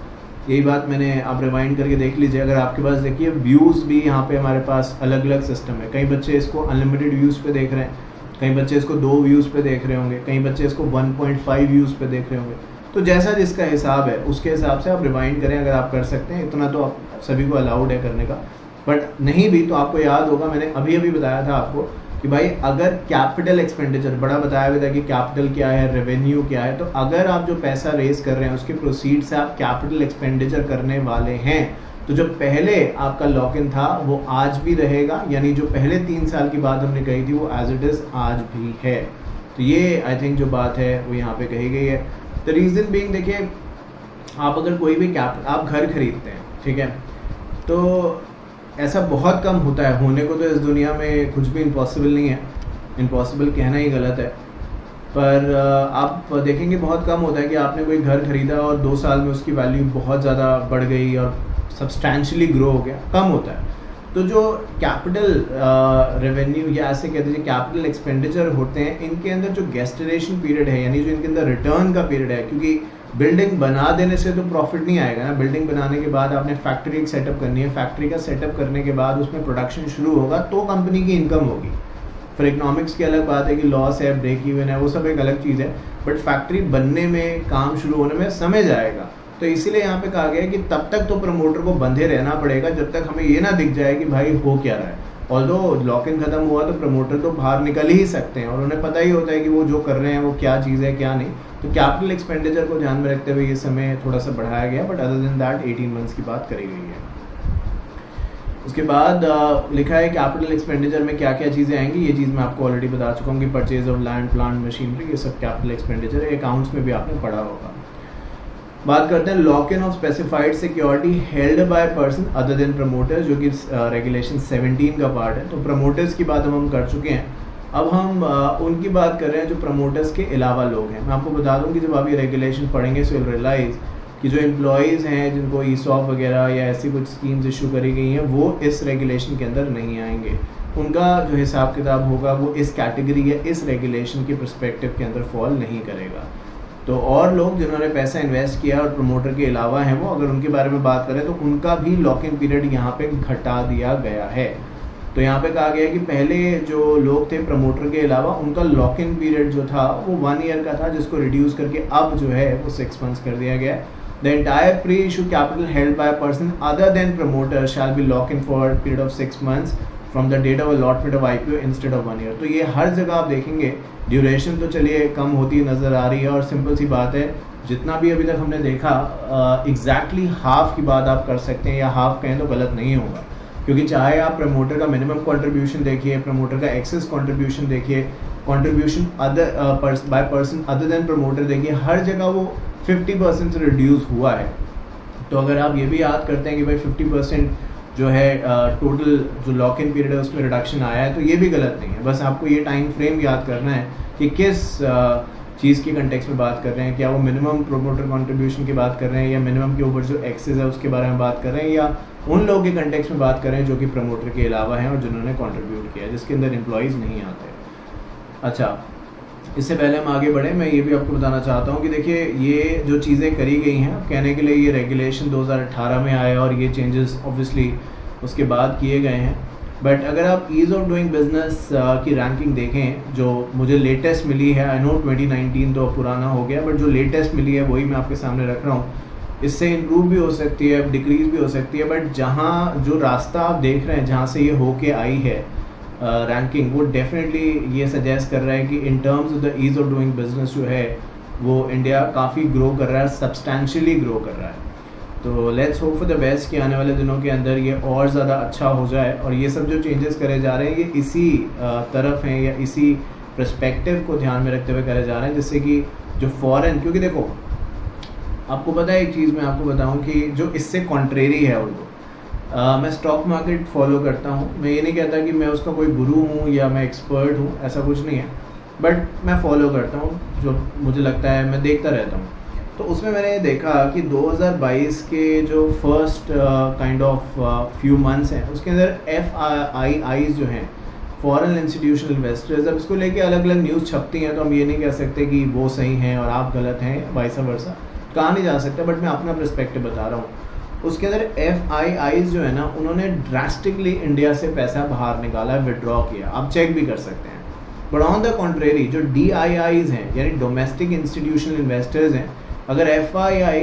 यही बात मैंने आप rewind करके देख लीजिए। अगर आपके पास देखिए व्यूज़ भी यहाँ पे हमारे पास अलग अलग सिस्टम है। कई बच्चे इसको अनलिमिटेड व्यूज़ पे देख रहे हैं, कई बच्चे इसको 2 व्यूज़ पे देख रहे होंगे, कई बच्चे इसको 1.5 व्यूज़ पे देख रहे होंगे। तो जैसा जिसका हिसाब है उसके हिसाब से आप रिवाइंड करें अगर आप कर सकते हैं। इतना तो आप सभी को अलाउड है करने का, बट नहीं भी तो आपको याद होगा मैंने अभी बताया था आपको कि भाई अगर कैपिटल एक्सपेंडिचर, बड़ा बताया हुआ था कि कैपिटल क्या है, रेवेन्यू क्या है, तो अगर आप जो पैसा रेस कर रहे हैं उसके प्रोसीड से आप कैपिटल एक्सपेंडिचर करने वाले हैं, तो जो पहले आपका लॉक इन था वो आज भी रहेगा, यानी जो पहले 3 साल की बात हमने कही थी वो एज इट इज़ आज भी है। तो ये आई थिंक जो बात है वो यहाँ पे कही गई है। द रीज़न बीइंग, देखिए आप अगर कोई भी आप घर खरीदते हैं, ठीक है, तो ऐसा बहुत कम होता है, होने को तो इस दुनिया में कुछ भी इम्पॉसिबल नहीं है, इम्पॉसिबल कहना ही गलत है, पर आप देखेंगे बहुत कम होता है कि आपने कोई घर खरीदा और 2 साल में उसकी वैल्यू बहुत ज़्यादा बढ़ गई और सब्सटैंशली ग्रो हो गया, कम होता है। तो जो कैपिटल रेवेन्यू या ऐसे कह दीजिए कैपिटल एक्सपेंडिचर होते हैं, इनके अंदर जो गेस्टिनेशन पीरियड है, यानी जो इनके अंदर रिटर्न का पीरियड है, क्योंकि बिल्डिंग बना देने से तो प्रॉफिट नहीं आएगा ना। बिल्डिंग बनाने के बाद आपने फैक्ट्री सेटअप करनी है, फैक्ट्री का सेटअप करने के बाद उसमें प्रोडक्शन शुरू होगा तो कंपनी की इनकम होगी। फिर इकोनॉमिक्स की अलग बात है कि लॉस है, ब्रेक इवन है, वो सब एक अलग चीज़ है, बट फैक्ट्री बनने में, काम शुरू होने में समय जाएगा। तो इसीलिए यहाँ पे कहा गया है कि तब तक तो प्रमोटर को बंधे रहना पड़ेगा जब तक हमें ये ना दिख जाए कि भाई हो क्या रहा है। ऑल्दो लॉक इन खत्म हुआ तो प्रमोटर तो बाहर निकल ही सकते हैं और उन्हें पता ही होता है कि वो जो कर रहे हैं वो क्या चीज़ है क्या नहीं। तो कैपिटल एक्सपेंडिचर को ध्यान में रखते हुए ये समय थोड़ा सा बढ़ाया गया, but other than that 18 months की बात करी गई है। उसके बाद लिखा है कैपिटल एक्सपेंडिचर में क्या क्या चीज़ें आएंगी, ये चीज़ मैं आपको ऑलरेडी बता चुका हूँ कि purchase of land, plant, machinery, ये सब कैपिटल एक्सपेंडिचर है, अकाउंट्स में भी आपने पढ़ा होगा। बात करते हैं lock in of specified security held by person other than promoters, जो कि रेगुलेशन 17 का पार्ट है। तो प्रमोटर्स की बात हम कर चुके हैं। अब हम उनकी बात कर रहे हैं जो प्रमोटर्स के अलावा लोग हैं। मैं आपको बता दूं कि जब आप ये रेगुलेशन पढ़ेंगे सो रियलाइज़ कि जो एम्प्लॉयज़ हैं जिनको ESOP वगैरह या ऐसी कुछ स्कीम्स इशू करी गई हैं वो इस रेगुलेशन के अंदर नहीं आएंगे। उनका जो हिसाब किताब होगा वो इस कैटेगरी या इस रेगुलेशन के पर्सपेक्टिव के अंदर फॉल नहीं करेगा। तो और लोग जिन्होंने पैसा इन्वेस्ट किया और प्रमोटर के अलावा हैं वो, अगर उनके बारे में बात करें तो उनका भी लॉक इन पीरियड यहाँ पे घटा दिया गया है। तो यहाँ पे कहा गया है कि पहले जो लोग थे प्रमोटर के अलावा उनका लॉक इन पीरियड जो था वो 1 ईयर का था, जिसको रिड्यूस करके अब जो है वो 6 मंथ्स कर दिया गया है। The entire pre-issue capital held by a person other than promoter shall be locked in for a period of 6 months from the date of allotment of IPO instead of 1 year। तो ये हर जगह आप देखेंगे duration तो चलिए कम होती नज़र आ रही है, और सिंपल सी बात है जितना भी अभी तक हमने देखा एग्जैक्टली हाफ की बात आप कर सकते हैं, या हाफ कहें तो गलत नहीं होगा, क्योंकि चाहे आप प्रमोटर का मिनिमम कंट्रीब्यूशन देखिए, प्रमोटर का एक्सेस कंट्रीब्यूशन देखिए, contribution other by person other than promoter देखिए, हर जगह वो 50% से रिड्यूस हुआ है। तो अगर आप ये भी याद करते हैं कि भाई 50% जो है टोटल जो लॉक इन पीरियड है उसमें रिडक्शन आया है, तो ये भी गलत नहीं है। बस आपको ये टाइम फ्रेम याद करना है कि किस चीज़ के कंटेक्स्ट में बात कर रहे हैं। क्या वो मिनिमम प्रोमोटर कंट्रीब्यूशन की बात कर रहे हैं, या मिनिमम के ऊपर जो एक्सेस है उसके बारे में बात कर रहे हैं, या उन लोगों के कंटेक्स्ट में बात कर रहे हैं जो कि प्रमोटर के अलावा हैं और जिन्होंने कंट्रीब्यूट किया है, जिसके अंदर एम्प्लॉयज़ नहीं आते। अच्छा, इससे पहले हम आगे बढ़े, मैं ये भी आपको बताना चाहता हूँ कि देखिए ये जो चीज़ें करी गई हैं, कहने के लिए ये रेगुलेशन 2018 में आया और ये चेंजेस ऑब्वियसली उसके बाद किए गए हैं। बट अगर आप ईज़ ऑफ डूइंग बिजनेस की रैंकिंग देखें जो मुझे लेटेस्ट मिली है, आई नो 2019 तो पुराना हो गया, बट जो लेटेस्ट मिली है वही मैं आपके सामने रख रहा हूँ। इससे इम्प्रूव भी हो सकती है, डिक्रीज भी हो सकती है, बट जहाँ जो रास्ता आप देख रहे हैं जहाँ से ये होके आई है रैंकिंग, वो डेफिनेटली ये सजेस्ट कर रहा है कि in terms of the ease of doing business जो है वो इंडिया काफ़ी ग्रो कर रहा है, सब्सटैंशियली ग्रो कर रहा है। तो let's hope for the best कि आने वाले दिनों के अंदर ये और ज़्यादा अच्छा हो जाए, और ये सब जो चेंजेस करे जा रहे हैं ये इसी तरफ हैं या इसी पर्सपेक्टिव को ध्यान में रखते हुए करे जा रहे हैं, जिससे कि जो फॉरेन, क्योंकि देखो आपको पता है एक चीज़ मैं आपको बताऊं कि जो इससे कॉन्ट्रेरी है उनको, मैं स्टॉक मार्केट फॉलो करता हूँ, मैं ये नहीं कहता कि मैं उसका कोई गुरु हूँ या मैं एक्सपर्ट हूँ, ऐसा कुछ नहीं है, बट मैं फॉलो करता हूँ जो मुझे लगता है, मैं देखता रहता हूँ। तो उसमें मैंने ये देखा कि 2022 के जो first kind of few months हैं उसके अंदर FIIs जो हैं, फॉरेन इंस्टीट्यूशनल इन्वेस्टर्स, अब इसको लेके अलग अलग न्यूज़ छपती हैं, तो हम ये नहीं कह सकते कि वो सही हैं और आप गलत हैं, वाइस वर्सा कहा नहीं जा सकता, बट मैं अपना पर्सपेक्टिव बता रहा हूँ। उसके अंदर FIIs जो है ना, उन्होंने ड्रास्टिकली इंडिया से पैसा बाहर निकाला, विड्रॉ किया, आप चेक भी कर सकते हैं। बट ऑन द कॉन्ट्रेरी जो DIIs हैं यानी डोमेस्टिक इंस्टीट्यूशनल इन्वेस्टर्स हैं, अगर FII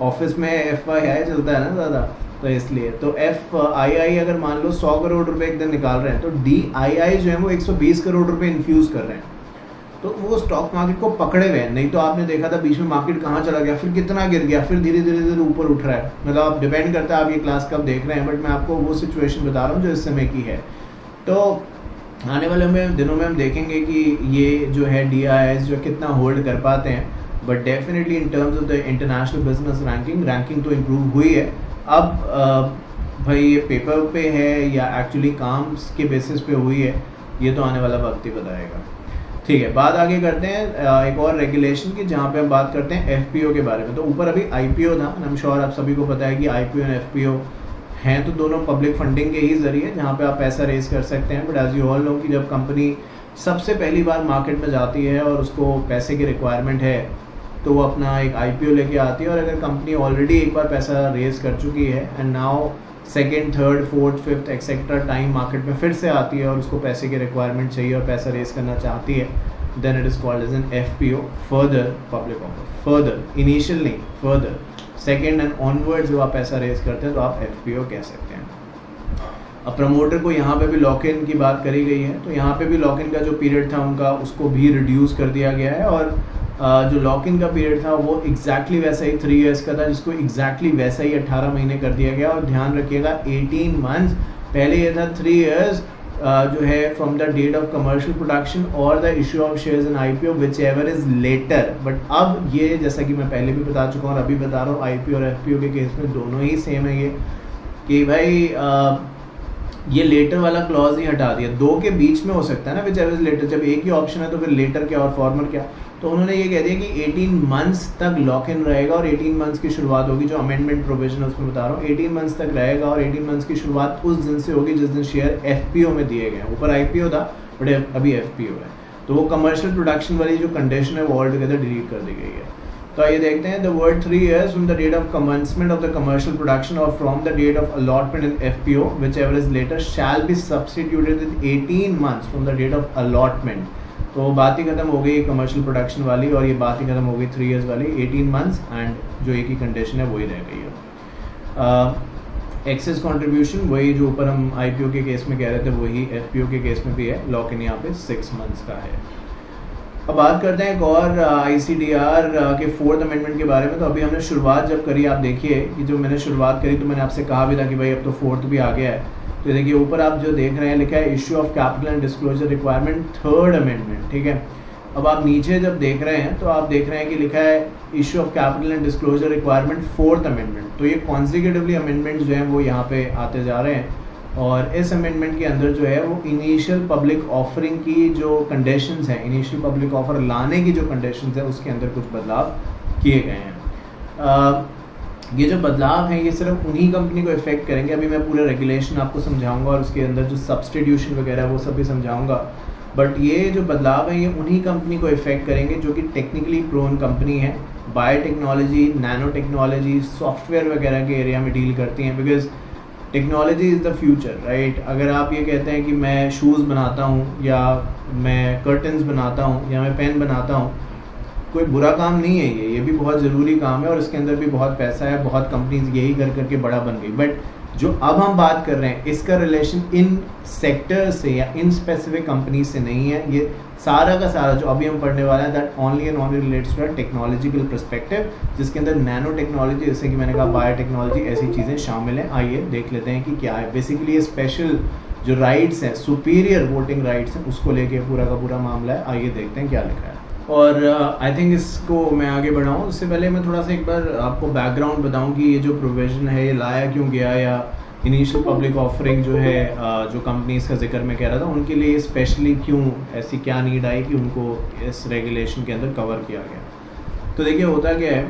ऑफिस में FII चलता है ना ज़्यादा, तो इसलिए तो FII अगर मान लो 100 करोड़ रुपए एक दिन निकाल रहे हैं, तो DII जो है वो 120 करोड़ रुपए इन्फ्यूज़ कर रहे हैं, तो वो स्टॉक मार्केट को पकड़े हुए हैं। नहीं तो आपने देखा था बीच में मार्केट कहाँ चला गया, फिर कितना गिर गया, फिर धीरे धीरे ऊपर उठ रहा है। मतलब आप डिपेंड करता है आप ये क्लास कब देख रहे हैं, बट मैं आपको वो सिचुएशन बता रहा हूँ जो इस समय की है। तो आने वाले दिनों में हम देखेंगे कि ये जो है DIIs जो कितना होल्ड कर पाते हैं, but definitely in terms of the international business ranking तो इम्प्रूव हुई है। अब भाई ये पेपर पे है या एक्चुअली काम के बेसिस पे हुई है, ये तो आने वाला वक्त ही बताएगा। ठीक है, बात आगे करते हैं एक और रेगुलेशन की, जहाँ पे हम बात करते हैं FPO के बारे में। तो ऊपर अभी IPO था, आई एम श्योर आप सभी को पता है कि IPO और FPO हैं तो दोनों पब्लिक फंडिंग के ही ज़रिए, जहाँ पे आप पैसा रेज कर सकते हैं। But as you all know कि जब कंपनी सबसे पहली बार मार्केट में जाती है और उसको पैसे की रिक्वायरमेंट है, तो वो अपना एक IPO लेके आती है। और अगर कंपनी ऑलरेडी एक बार पैसा रेज कर चुकी है and now second, third, fourth, fifth etcetera time market में फिर से आती है और उसको पैसे की रिक्वायरमेंट चाहिए और पैसा रेज करना चाहती है, then it is called as an FPO, further public offer, further initial नहीं, फर्दर सेकेंड एंड ऑनवर्ड जो आप पैसा रेज करते हैं तो आप FPO कह सकते हैं। अब प्रमोटर को यहाँ पे भी लॉक इन की बात करी गई है, तो यहाँ पे भी लॉक इन का जो पीरियड था उनका, उसको भी रिड्यूस कर दिया गया है। और जो लॉक इन का पीरियड था वो एग्जैक्टली वैसा ही 3 इयर्स का था, जिसको एग्जैक्टली वैसा ही 18 महीने कर दिया गया। और ध्यान रखिएगा 18 मंथ्स, पहले ये था 3 इयर्स जो है from the date of commercial production or the issue of shares in IPO whichever is later. But अब ये जैसा कि मैं पहले भी बता चुका हूँ और अभी बता रहा हूँ, IPO और FPO के केस में दोनों ही सेम है ये, कि भाई ये लेटर वाला क्लॉज ही हटा दिया, दो के बीच में हो सकता है ना विच एवर इज लेटर, जब एक ही ऑप्शन है तो फिर लेटर क्या और फॉर्मर क्या। तो उन्होंने ये कह दिया कि 18 मंथ्स तक लॉक इन रहेगा और 18 मंथ्स की शुरुआत होगी, जो अमेंडमेंट प्रोविजन है उसमें बता रहा हूँ 18 मंथ्स तक रहेगा और 18 मंथ्स की शुरुआत उस दिन से होगी जिस दिन शेयर FPO में दिए गए हैं। ऊपर IPO था बट अभी FPO है, तो वो कमर्शियल प्रोडक्शन वाली जो कंडीशन है वो ऑल टुगेदर डिलीट कर दी गई है। तो आइए देखते हैं, the word 3 years from the date of commencement of the commercial production or from the date of allotment in FPO whichever is later shall be substituted with 18 months from the date of allotment. तो बात ही खत्म हो गई commercial production वाली और ये बात ही खत्म हो गई 3 years वाली, 18 months एंड जो एक ही कंडीशन है वही रह गई है। एक्सेस कंट्रीब्यूशन वही जो ऊपर हम IPO के केस में कह रहे थे वही FPO के केस में भी है, लॉक इन यहाँ पे 6 months का है। अब बात करते हैं एक और ICDR के 4th अमेंडमेंट के बारे में। तो अभी हमने शुरुआत जब करी, आप देखिए कि जो मैंने शुरुआत करी तो मैंने आपसे कहा भी था कि भाई अब तो 4th भी आ गया है। तो देखिए ऊपर आप जो देख रहे हैं लिखा है issue of capital and disclosure requirement 3rd amendment, ठीक है। अब आप नीचे जब देख रहे हैं तो आप देख रहे हैं कि लिखा है issue of capital and disclosure requirement 4th amendment. तो ये कॉन्सिक्यूटिवली अमेंडमेंट जो हैं वो यहाँ पे आते जा रहे हैं और इस अमेंडमेंट के अंदर जो है वो इनिशियल पब्लिक ऑफरिंग की जो कंडीशंस हैं, इनिशियल पब्लिक ऑफर लाने की जो कंडीशंस है उसके अंदर कुछ बदलाव किए गए हैं। ये जो बदलाव हैं ये सिर्फ उन्हीं कंपनी को इफेक्ट करेंगे। अभी मैं पूरे रेगुलेशन आपको समझाऊंगा और उसके अंदर जो सब्सटीट्यूशन वगैरह वो सब भी समझाऊंगा, बट ये जो बदलाव हैं ये उन्हीं कंपनी को इफेक्ट करेंगे जो कि टेक्निकली प्रोन कंपनी है, बायोटेक्नोलॉजी, नैनो टेक्नोलॉजी, सॉफ्टवेयर वगैरह के एरिया में डील करती हैं। Because technology is the future, right. अगर आप ये कहते हैं कि मैं शूज़ बनाता हूँ या मैं कर्टन्स बनाता हूँ या मैं पेन बनाता हूँ, कोई बुरा काम नहीं है ये भी बहुत ज़रूरी काम है और इसके अंदर भी बहुत पैसा है, बहुत कंपनीज यही कर करके बड़ा बन गई। बट जो अब हम बात कर रहे हैं इसका रिलेशन इन सेक्टर से या इन स्पेसिफिक कंपनीज से नहीं है। ये सारा का सारा जो अभी हम पढ़ने वाला है that only and only relates to a technological perspective, जिसके अंदर नैनो टेक्नोलॉजी, जैसे कि मैंने कहा बायोटेक्नोलॉजी, ऐसी चीज़ें शामिल हैं। आइए देख लेते हैं कि क्या है। बेसिकली ये स्पेशल जो राइट्स हैं, सुपीरियर वोटिंग राइट्स हैं, उसको लेके पूरा का पूरा मामला है। आइए देखते हैं क्या लिखा है और आई थिंक इसको मैं आगे बढ़ाऊँ उससे पहले मैं थोड़ा सा एक बार आपको बैकग्राउंड बताऊँ कि ये जो प्रोविज़न है ये लाया क्यों गया, या इनिशियल पब्लिक ऑफरिंग जो है जो कंपनीज का जिक्र मैं कह रहा था उनके लिए स्पेशली क्यों ऐसी क्या नीड आई कि उनको इस रेगुलेशन के अंदर कवर किया गया। तो देखिए होता क्या है,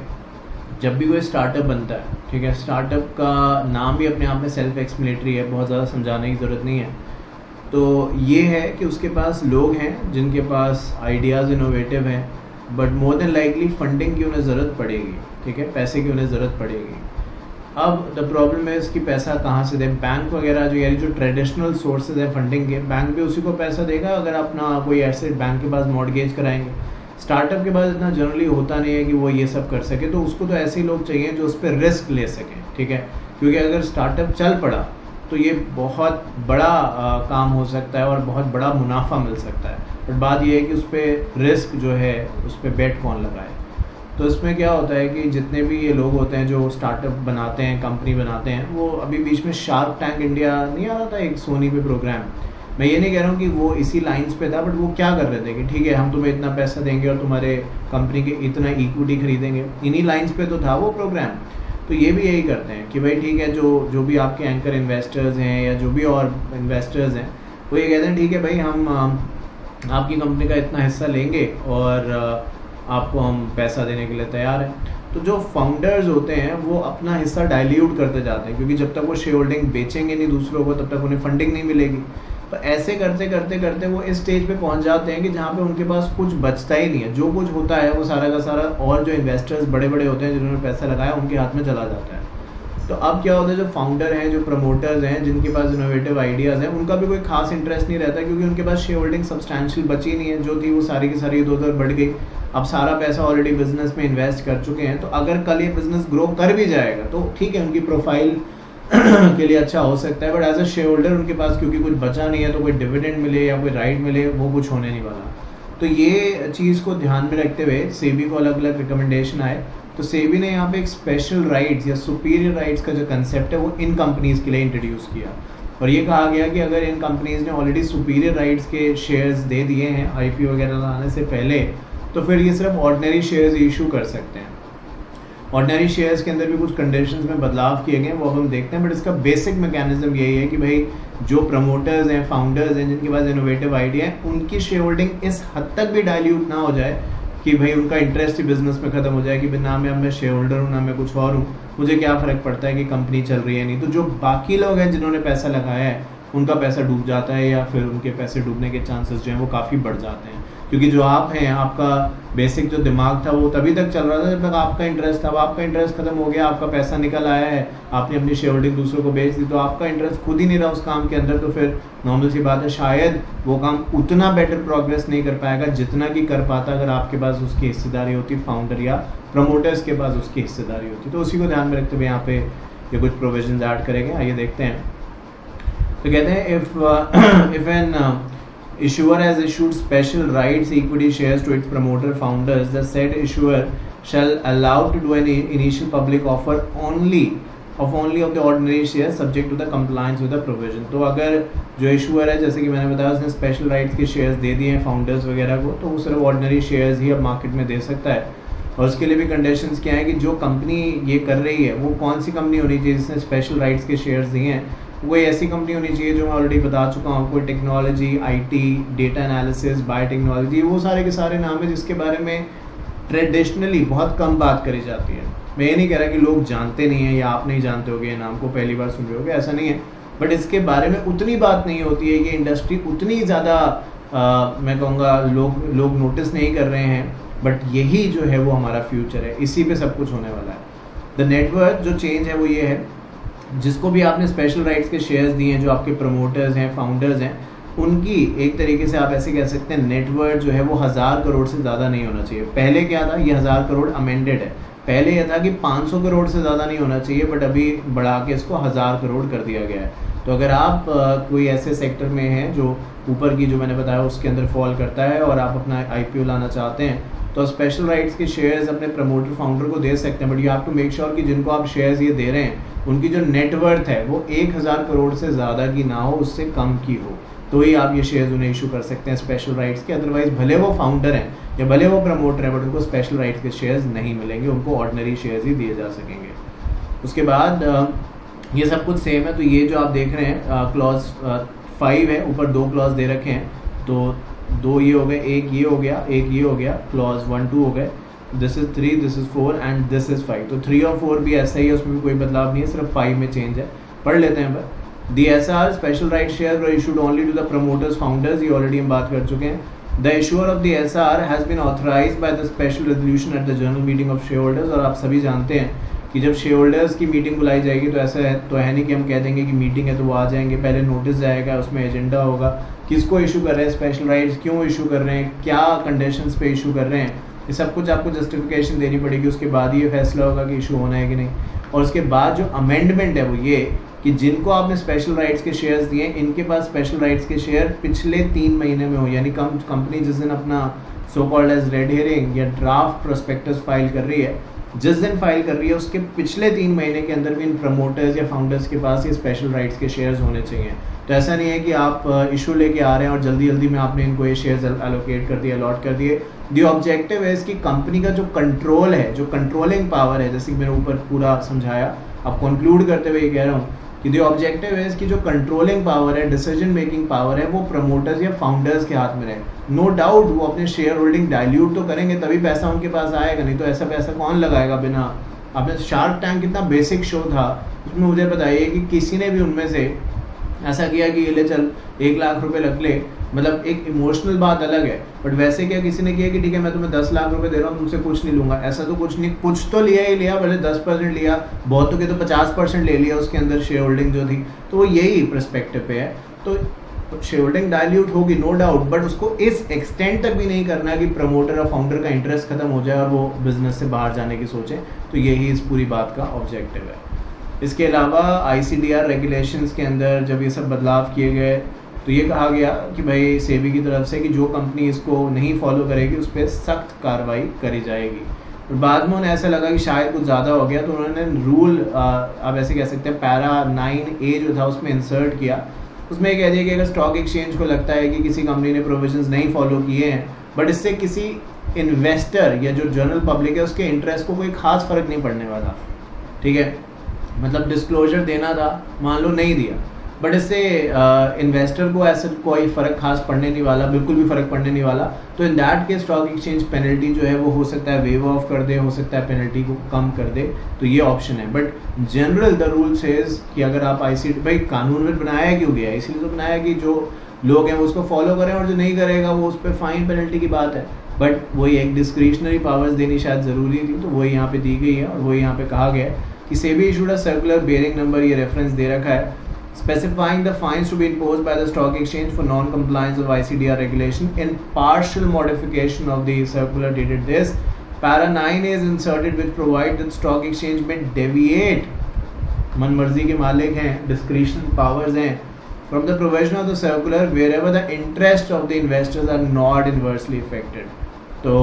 जब भी कोई स्टार्टअप बनता है, ठीक है, स्टार्टअप का नाम भी अपने आप में सेल्फ एक्सप्लेनेटरी है, बहुत ज़्यादा समझाने की ज़रूरत नहीं है। तो ये है कि उसके पास लोग हैं जिनके पास आइडियाज़ इनोवेटिव हैं, but more than likely funding की उन्हें ज़रूरत पड़ेगी, ठीक है, पैसे की उन्हें ज़रूरत पड़ेगी। अब द प्रॉब्लम है इसकी पैसा कहाँ से दें। बैंक वगैरह जो यानी जो ट्रेडिशनल सोर्सेज है फंडिंग के, बैंक भी उसी को पैसा देगा अगर अपना कोई एसेट बैंक के पास मॉर्गेज कराएंगे। स्टार्टअप के पास इतना जनरली होता नहीं है कि वो ये सब कर सके, तो उसको तो ऐसे ही लोग चाहिए जो उस पर रिस्क ले सकें, ठीक है, क्योंकि अगर स्टार्टअप चल पड़ा तो ये बहुत बड़ा काम हो सकता है और बहुत बड़ा मुनाफा मिल सकता है। बट बात ये है कि उस पर रिस्क जो है उस पर बेट कौन लगाए। तो इसमें क्या होता है कि जितने भी ये लोग होते हैं जो स्टार्टअप बनाते हैं, कंपनी बनाते हैं, वो अभी बीच में शार्क टैंक इंडिया नहीं आ रहा था एक सोनी पे प्रोग्राम, मैं ये नहीं कह रहा हूँ कि वो इसी लाइंस पे था, बट वो क्या कर रहे थे कि ठीक है हम तुम्हें इतना पैसा देंगे और तुम्हारे कंपनी के इतना इक्विटी खरीदेंगे, इन्हीं लाइंस पे तो था वो प्रोग्राम। तो ये भी यही करते हैं कि भाई ठीक है जो भी आपके एंकर इन्वेस्टर्स हैं या जो भी और इन्वेस्टर्स हैं वो ये कहते हैं ठीक है भाई हम आपकी कंपनी का इतना हिस्सा लेंगे और आपको हम पैसा देने के लिए तैयार हैं। तो जो फाउंडर्स होते हैं वो अपना हिस्सा डाइल्यूट करते जाते हैं, क्योंकि जब तक वो शेयर होल्डिंग बेचेंगे नहीं दूसरों को तब तक उन्हें फंडिंग नहीं मिलेगी। तो ऐसे करते करते करते वो इस स्टेज पे पहुंच जाते हैं कि जहाँ पे उनके पास कुछ बचता ही नहीं है, जो कुछ होता है वो सारा का सारा और जो इन्वेस्टर्स बड़े बड़े होते हैं जिन्होंने पैसा लगाया उनके हाथ में चला जाता है। तो अब क्या होता है, जो फाउंडर हैं, जो प्रमोटर्स हैं, जिनके पास इनोवेटिव आइडियाज़ हैं, उनका भी कोई खास इंटरेस्ट नहीं रहता, क्योंकि उनके पास शेयर होल्डिंग सब्सटैंशियल बची नहीं है, जो थी वो सारी की सारी इधर उधर बढ़ गई। अब सारा पैसा ऑलरेडी बिजनेस में इन्वेस्ट कर चुके हैं, तो अगर कल ये बिजनेस ग्रो कर भी जाएगा तो ठीक है, उनकी प्रोफाइल के लिए अच्छा हो सकता है, but as a share holder उनके पास क्योंकि कुछ बचा नहीं है, तो कोई डिविडेंड मिले या कोई राइट मिले वो कुछ होने नहीं वाला। तो ये चीज़ को ध्यान में रखते हुए सेबी को अलग अलग रिकमेंडेशन आए, तो सेबी ने यहाँ पे एक स्पेशल राइट्स या सुपीरियर राइट्स का जो कंसेप्ट है वो इन कंपनीज के लिए इंट्रोड्यूस किया, और ये कहा गया कि अगर इन कंपनीज ने ऑलरेडी सुपीरियर राइट्स के शेयर्स दे दिए हैं आईपीओ वगैरह लाने से पहले, तो फिर ये सिर्फ ऑर्डिनरी शेयर्स इशू कर सकते हैं। ऑर्डिनरी शेयर्स के अंदर भी कुछ कंडीशंस में बदलाव किए गए हैं, वो अब हम देखते हैं, बट इसका बेसिक मैकेनिज्म यही है कि भाई जो प्रमोटर्स हैं, फाउंडर्स हैं, जिनके पास इनोवेटिव आइडिया है, उनकी शेयर होल्डिंग इस हद तक भी डाइल्यूट ना हो जाए कि भाई उनका इंटरेस्ट ही बिजनेस में खत्म हो जाए कि ना मैं शेयर होल्डर हूँ, ना मैं कुछ और हूँ, मुझे क्या फ़र्क पड़ता है कि कंपनी चल रही है नहीं। तो जो बाकी लोग हैं जिन्होंने पैसा लगाया है उनका पैसा डूब जाता है, या फिर उनके पैसे डूबने के चांसेस जो हैं वो काफ़ी बढ़ जाते हैं, क्योंकि जो आप हैं, आपका बेसिक जो दिमाग था वो तभी तक चल रहा था जब तक आपका इंटरेस्ट था। अब आपका इंटरेस्ट खत्म हो गया, आपका पैसा निकल आया है, आपने अपनी शेयर होल्डिंग दूसरों को बेच दी, तो आपका इंटरेस्ट खुद ही नहीं रहा उस काम के अंदर, तो फिर नॉर्मल सी बात है शायद वो काम उतना बेटर प्रोग्रेस नहीं कर पाएगा जितना कि कर पाता अगर आपके पास उसकी हिस्सेदारी होती, फाउंडर या प्रमोटर्स के पास उसकी हिस्सेदारी होती। तो उसी को ध्यान में रखते हुए यहाँ पे ये कुछ प्रोविजन ऐड करेंगे, आइए देखते हैं। तो कहते हैं if an issuer has issued special rights equity shares to its promoter founders, the said issuer shall allow to do an initial public offer only of the ordinary shares subject to the compliance with the provision। तो अगर जो issuer है, जैसे कि मैंने बताया, उसने special rights के शेयर्स दे दिए हैं फाउंडर्स वगैरह को, तो वो सिर्फ ऑर्डिनरी शेयर्स ही अब मार्केट में दे सकता है। और उसके लिए भी कंडीशंस क्या है कि जो कंपनी ये कर रही है वो कौन सी कंपनी होनी चाहिए जिसने स्पेशल राइट्स के शेयर्स दिए हैं। कोई ऐसी कंपनी होनी चाहिए जो मैं ऑलरेडी बता चुका हूँ, कोई technology, IT, data analysis, biotechnology, वो सारे के सारे नाम है जिसके बारे में ट्रेडिशनली बहुत कम बात करी जाती है। मैं ये नहीं कह रहा कि लोग जानते नहीं हैं या आप नहीं जानते होगे, ये नाम को पहली बार सुन रहे होगे, ऐसा नहीं है, बट इसके बारे में उतनी बात नहीं होती है, ये इंडस्ट्री उतनी ज़्यादा मैं कहूँगा लोग नोटिस नहीं कर रहे हैं, बट यही जो है वो हमारा फ्यूचर है, इसी पे सब कुछ होने वाला है। द नेटवर्क जो चेंज है वो ये है, जिसको भी आपने स्पेशल राइट्स के शेयर्स दिए हैं, जो आपके प्रमोटर्स हैं, फाउंडर्स हैं, उनकी एक तरीके से आप ऐसे कह सकते हैं नेटवर्थ जो है वो 1000 करोड़ से ज़्यादा नहीं होना चाहिए। पहले क्या था, ये 1000 करोड़ अमेंडेड है, पहले यह था कि 500 करोड़ से ज़्यादा नहीं होना चाहिए, बट अभी बढ़ा के इसको 1000 करोड़ कर दिया गया है। तो अगर आप कोई ऐसे सेक्टर में हैं जो ऊपर की जो मैंने बताया उसके अंदर फॉल करता है और आप अपना IPO लाना चाहते हैं, तो स्पेशल राइट्स के शेयर्स अपने प्रमोटर फाउंडर को दे सकते हैं, but you have to make sure कि जिनको आप शेयर्स ये दे रहे हैं उनकी जो नेटवर्थ है वो 1000 करोड़ से ज़्यादा की ना हो, उससे कम की हो, तो ही आप ये शेयर्स उन्हें इशू कर सकते हैं स्पेशल राइट्स के। अदरवाइज भले वो फाउंडर हैं या भले वो प्रमोटर हैं, बट उनको स्पेशल राइट्स के शेयर्स नहीं मिलेंगे, उनको ऑर्डिनरी शेयर्स ही दिए जा सकेंगे। उसके बाद ये सब कुछ सेम है। तो ये जो आप देख रहे हैं क्लॉज 5 है, ऊपर 2 क्लॉज दे रखे हैं, तो 2 ये हो गए, एक ये हो गया, एक ये हो गया, क्लॉज 1 2 हो गए, this is 3, this is 4 and this is 5। तो 3 और 4 भी ऐसा ही है, उसमें भी कोई बदलाव नहीं है, सिर्फ 5 में चेंज है। पढ़ लेते हैं पर The SR special right shares were issued only to the promoters founders, ये ऑलरेडी हम बात कर चुके हैं। The issuer of the SR has been authorized by the special resolution at the general meeting of shareholders। और आप सभी जानते हैं कि जब शेयरहोल्डर्स की मीटिंग बुलाई जाएगी तो ऐसा है तो है नहीं कि हम कह देंगे कि मीटिंग है तो वो आ जाएंगे, पहले नोटिस जाएगा, उसमें एजेंडा होगा, किसको इशू कर रहे हैं स्पेशल राइट्स, क्यों इशू कर रहे हैं, क्या कंडीशंस पे इशू कर रहे हैं, ये सब कुछ आपको जस्टिफिकेशन देनी पड़ेगी। उसके बाद ही ये फैसला होगा कि इशू होना है कि नहीं। और उसके बाद जो अमेंडमेंट है वो ये कि जिनको आपने स्पेशल राइट्स के शेयर्स दिए इनके पास स्पेशल राइट्स के शेयर पिछले 3 महीने में हो, यानी कंपनी जिस दिन अपना so called as red herring या ड्राफ्ट प्रोस्पेक्टस फाइल कर रही है, जिस दिन फाइल कर रही है उसके पिछले 3 महीने के अंदर भी इन प्रमोटर्स या फाउंडर्स के पास ये स्पेशल राइट्स के शेयर्स होने चाहिए। तो ऐसा नहीं है कि आप इशू लेके आ रहे हैं और जल्दी जल्दी में आपने इनको ये शेयर्स एलोकेट कर दिए, अलॉट कर दिए। दी ऑब्जेक्टिव है इसकी कंपनी का जो कंट्रोल है, जो कंट्रोलिंग पावर है, जैसे कि मैंने ऊपर पूरा समझाया, अब कंक्लूड करते हुए ये कह रहा हूँ कि दी ऑब्जेक्टिव है इसकी जो कंट्रोलिंग पावर है, डिसीजन मेकिंग पावर है, वो प्रमोटर्स या फाउंडर्स के हाथ में रहे। नो डाउट वो अपने शेयर होल्डिंग डाइल्यूट तो करेंगे तभी पैसा उनके पास आएगा, नहीं तो ऐसा पैसा कौन लगाएगा बिना। आपने शार्क टैंक कितना बेसिक शो था, उसमें मुझे बताइए कि किसी ने भी उनमें से ऐसा किया कि ये ले चल 1 लाख रुपए रख ले, मतलब एक इमोशनल बात अलग है, बट वैसे क्या किसी ने किया कि ठीक है मैं तुम्हें 10 लाख रुपए दे रहा हूँ, तुमसे कुछ नहीं लूंगा, ऐसा तो कुछ नहीं। कुछ तो लिया ही लिया, भले 10% लिया, बहुतों के तो 50% ले लिया उसके अंदर शेयर होल्डिंग जो थी, तो वो यही पर्सपेक्टिव पे है। तो शेयर होल्डिंग डाइल्यूट होगी नो डाउट, बट उसको इस एक्सटेंट तक भी नहीं करना कि प्रमोटर और फाउंडर का इंटरेस्ट खत्म हो जाए और वो बिजनेस से बाहर जाने की सोचे। तो यही इस पूरी बात का ऑब्जेक्टिव है। इसके अलावा ICDR रेगुलेशंस के अंदर जब ये सब बदलाव किए गए तो ये कहा गया कि भाई सेबी की तरफ से कि जो कंपनी इसको नहीं फॉलो करेगी उस पर सख्त कार्रवाई करी जाएगी। और बाद में उन्हें ऐसा लगा कि शायद कुछ ज़्यादा हो गया, तो उन्होंने रूल आप ऐसे कह सकते हैं पैरा 9A जो था उसमें इंसर्ट किया। उसमें कह दिया कि अगर स्टॉक एक्सचेंज को लगता है कि किसी कंपनी ने प्रोविजंस नहीं फॉलो किए हैं, बट इससे किसी इन्वेस्टर या जो जनरल पब्लिक है उसके इंटरेस्ट को कोई खास फर्क नहीं पड़ने वाला, ठीक है। मतलब डिस्क्लोजर देना था, मान लो नहीं दिया, बट इससे इन्वेस्टर को ऐसे कोई फ़र्क खास पड़ने नहीं वाला, बिल्कुल भी फ़र्क पड़ने नहीं वाला। तो इन दैट के स्टॉक एक्सचेंज पेनल्टी जो है वो हो सकता है वेव ऑफ कर दे, हो सकता है पेनल्टी को कम कर दे, तो ये ऑप्शन है। But general the rule says कि अगर आप ICD, भाई कानून में बनाया क्यों गया है, इसलिए तो बनाया कि जो लोग हैं वो उसको फॉलो करें और जो नहीं करेगा वो उस पर फाइन पेनल्टी की बात है। बट वही एक डिस्क्रिशनरी पावर्स देनी शायद ज़रूरी थी, तो वही यहाँ पे दी गई है। और वही यहाँ पे कहा गया है कि SEBI issued a circular bearing number, ये रेफरेंस दे रखा है, specifying the fines to be imposed by the stock exchange for non-compliance of ICDR regulation in partial modification of the circular dated this. Para 9 is inserted which provide that stock exchange may deviate, मनमर्जी के मालिक हैं, discretion powers हैं, from the provision of the circular wherever the interest of the investors are not adversely affected. तो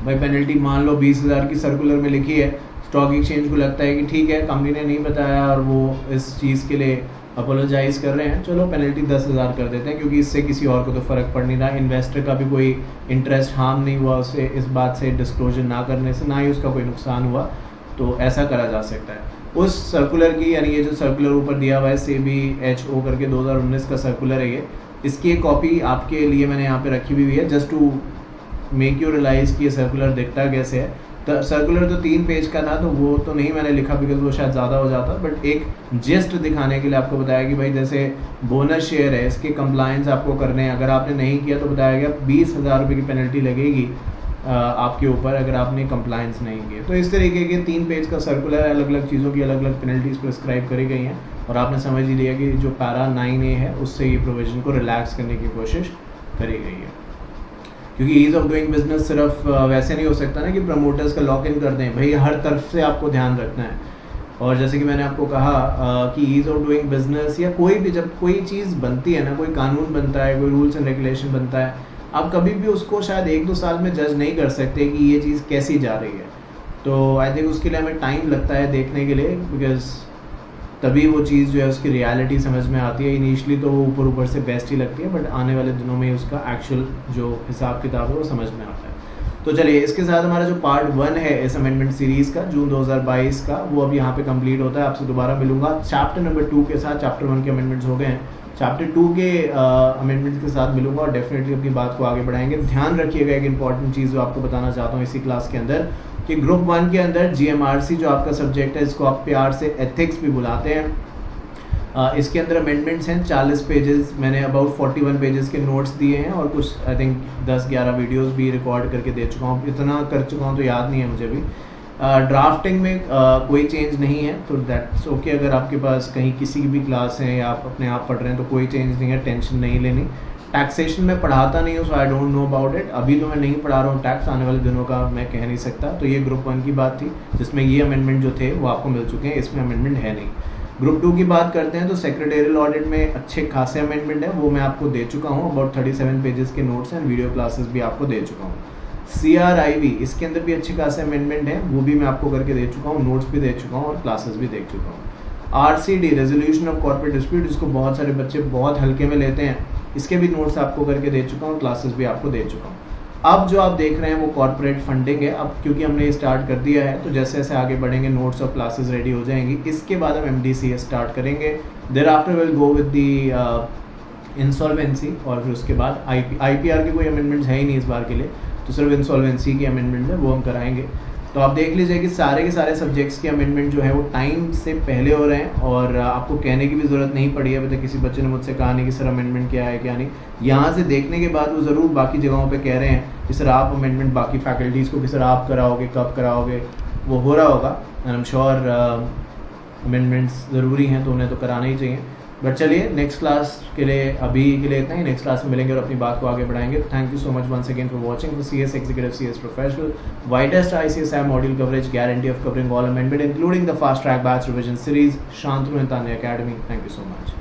भाई penalty मान लो 20,000 की circular में लिखी है, स्टॉक एक्सचेंज को लगता है कि ठीक है कंपनी ने नहीं बताया और वो इस चीज़ के लिए अपोलोजाइज़ कर रहे हैं, चलो पेनल्टी 10,000 कर देते हैं, क्योंकि इससे किसी और को तो फ़र्क पड़ नहीं रहा, इन्वेस्टर का भी कोई इंटरेस्ट हार्म नहीं हुआ उससे, इस बात से डिस्क्लोजर ना करने से, ना ही उसका कोई नुकसान हुआ, तो ऐसा करा जा सकता है। उस सर्कुलर की, यानी ये जो सर्कुलर ऊपर दिया हुआ है सेबी HO करके 2019 का सर्कुलर है ये, इसकी एक कॉपी आपके लिए मैंने यहाँ पे रखी हुई है, just to make you realise कि ये सर्कुलर दिखता कैसे है। तो सर्कुलर तो 3 पेज का था, तो वो तो नहीं मैंने लिखा बिकॉज वो शायद ज़्यादा हो जाता, बट एक जिस्ट दिखाने के लिए आपको बताया कि भाई जैसे बोनस शेयर है, इसके कंप्लायंस आपको करने हैं, अगर आपने नहीं किया तो बताया गया 20,000 रुपये की पेनल्टी लगेगी आपके ऊपर अगर आपने कंप्लायंस नहीं किए। तो इस तरीके के 3 पेज का सर्कुलर है, अलग अलग चीज़ों की अलग अलग पेनल्टीज प्रिस्क्राइब करी गई हैं, और आपने समझ ही लिया कि जो पैरा 9A है उससे ये प्रोविजन को रिलैक्स करने की कोशिश करी गई है। क्योंकि ईज़ ऑफ डूइंग बिजनेस सिर्फ वैसे नहीं हो सकता ना कि प्रमोटर्स का लॉक इन कर दें, भाई हर तरफ से आपको ध्यान रखना है। और जैसे कि मैंने आपको कहा कि ईज़ ऑफ डूइंग बिजनेस या कोई भी, जब कोई चीज़ बनती है ना, कोई कानून बनता है, कोई रूल्स एंड रेगुलेशन बनता है, आप कभी भी उसको शायद 1-2 साल में जज नहीं कर सकते कि ये चीज़ कैसी जा रही है। तो आई थिंक उसके लिए हमें टाइम लगता है देखने के लिए, बिकॉज तभी वो चीज़ जो है उसकी रियलिटी समझ में आती है। इनिशियली तो वो ऊपर ऊपर से बेस्ट ही लगती है, बट आने वाले दिनों में उसका एक्चुअल जो हिसाब किताब है वो समझ में आता है। तो चलिए, इसके साथ हमारा जो पार्ट 1 है इस अमेंडमेंट सीरीज़ का जून 2022 का, वो अब यहाँ पे कंप्लीट होता है। आपसे दोबारा मिलूंगा चैप्टर नंबर 2 के साथ। चैप्टर 1 के अमेंडमेंट्स हो गए हैं, चैप्टर 2 के अमेंडमेंट्स के साथ मिलूंगा और डेफिनेटली अपनी बात को आगे बढ़ाएंगे। ध्यान रखिएगा एक इंपॉर्टेंट चीज़ जो आपको बताना चाहता हूँ इसी क्लास के अंदर, कि ग्रुप 1 के अंदर GMRC जो आपका सब्जेक्ट है, इसको आप प्यार से एथिक्स भी बुलाते हैं, इसके अंदर अमेंडमेंट्स हैं 40 पेजेस। मैंने अबाउट 41 पेजेस के नोट्स दिए हैं और कुछ आई थिंक 10-11 वीडियोस भी रिकॉर्ड करके दे चुका हूँ। इतना कर चुका हूँ तो याद नहीं है मुझे भी। ड्राफ्टिंग में कोई चेंज नहीं है, तो दैट्स ओके। अगर आपके पास कहीं किसी की भी क्लास है या आप अपने आप पढ़ रहे हैं तो कोई चेंज नहीं है, टेंशन नहीं लेनी। टैक्सेशन में पढ़ाता नहीं हूँ, so I don't know about it. अभी तो मैं नहीं पढ़ा रहा हूँ टैक्स, आने वाले दिनों का मैं कह नहीं सकता। तो ये ग्रुप 1 की बात थी जिसमें ये अमेंडमेंट जो थे वो आपको मिल चुके हैं, इसमें अमेंडमेंट है नहीं। ग्रुप 2 की बात करते हैं तो सेक्रेटरियल ऑडिट में अच्छे खासे अमेंडमेंट है, वो मैं आपको दे चुका हूँ। अबाउट 37 पेजेस के नोट्स एंड वीडियो क्लासेस भी आपको दे चुका हूँ। CRIV, इसके अंदर भी अच्छे खासे अमेंडमेंट है, वो भी मैं आपको करके दे चुका हूँ, नोट्स भी दे चुका हूँ और क्लासेस भी देख चुका हूँ। RCD, resolution of corporate dispute, इसको बहुत सारे बच्चे बहुत हल्के में लेते हैं, इसके भी नोट्स आपको करके दे चुका हूँ, क्लासेस भी आपको दे चुका हूँ। अब जो आप देख रहे हैं वो कॉर्पोरेट फंडिंग है। अब क्योंकि हमने स्टार्ट कर दिया है तो जैसे जैसे आगे बढ़ेंगे नोट्स और क्लासेस रेडी हो जाएंगी। इसके बाद हम MDCA स्टार्ट करेंगे, thereafter will go with the insolvency, और फिर उसके बाद IPR के कोई अमेंडमेंट्स है ही नहीं इस बार के लिए, तो सिर्फ इंसॉल्वेंसी की अमेंडमेंट है वो हम कराएंगे। तो आप देख लीजिए कि सारे के सारे सब्जेक्ट्स के अमेंडमेंट जो है वो टाइम से पहले हो रहे हैं, और आपको कहने की भी ज़रूरत नहीं पड़ी है। अभी तक किसी बच्चे ने मुझसे कहा नहीं कि सर अमेंडमेंट क्या है क्या नहीं। यहाँ से देखने के बाद वो ज़रूर बाकी जगहों पे कह रहे हैं कि सर आप अमेंडमेंट बाकी फैकल्टीज़ को कि सर आप कराओगे, कब कराओगे, वो हो रहा होगा। And I am sure amendments ज़रूरी हैं तो उन्हें तो कराना ही चाहिए। बट चलिए, नेक्स्ट क्लास के लिए अभी के लिए इतना ही। नेक्स्ट क्लास में मिलेंगे और अपनी बात को आगे बढ़ाएंगे। Thank you so much once again for watching the CS Executive CS Professional widest ICSI module coverage, guarantee of covering all amendment including the fast track batch revision series, Shantanu and Tanya Academy. Thank you so much.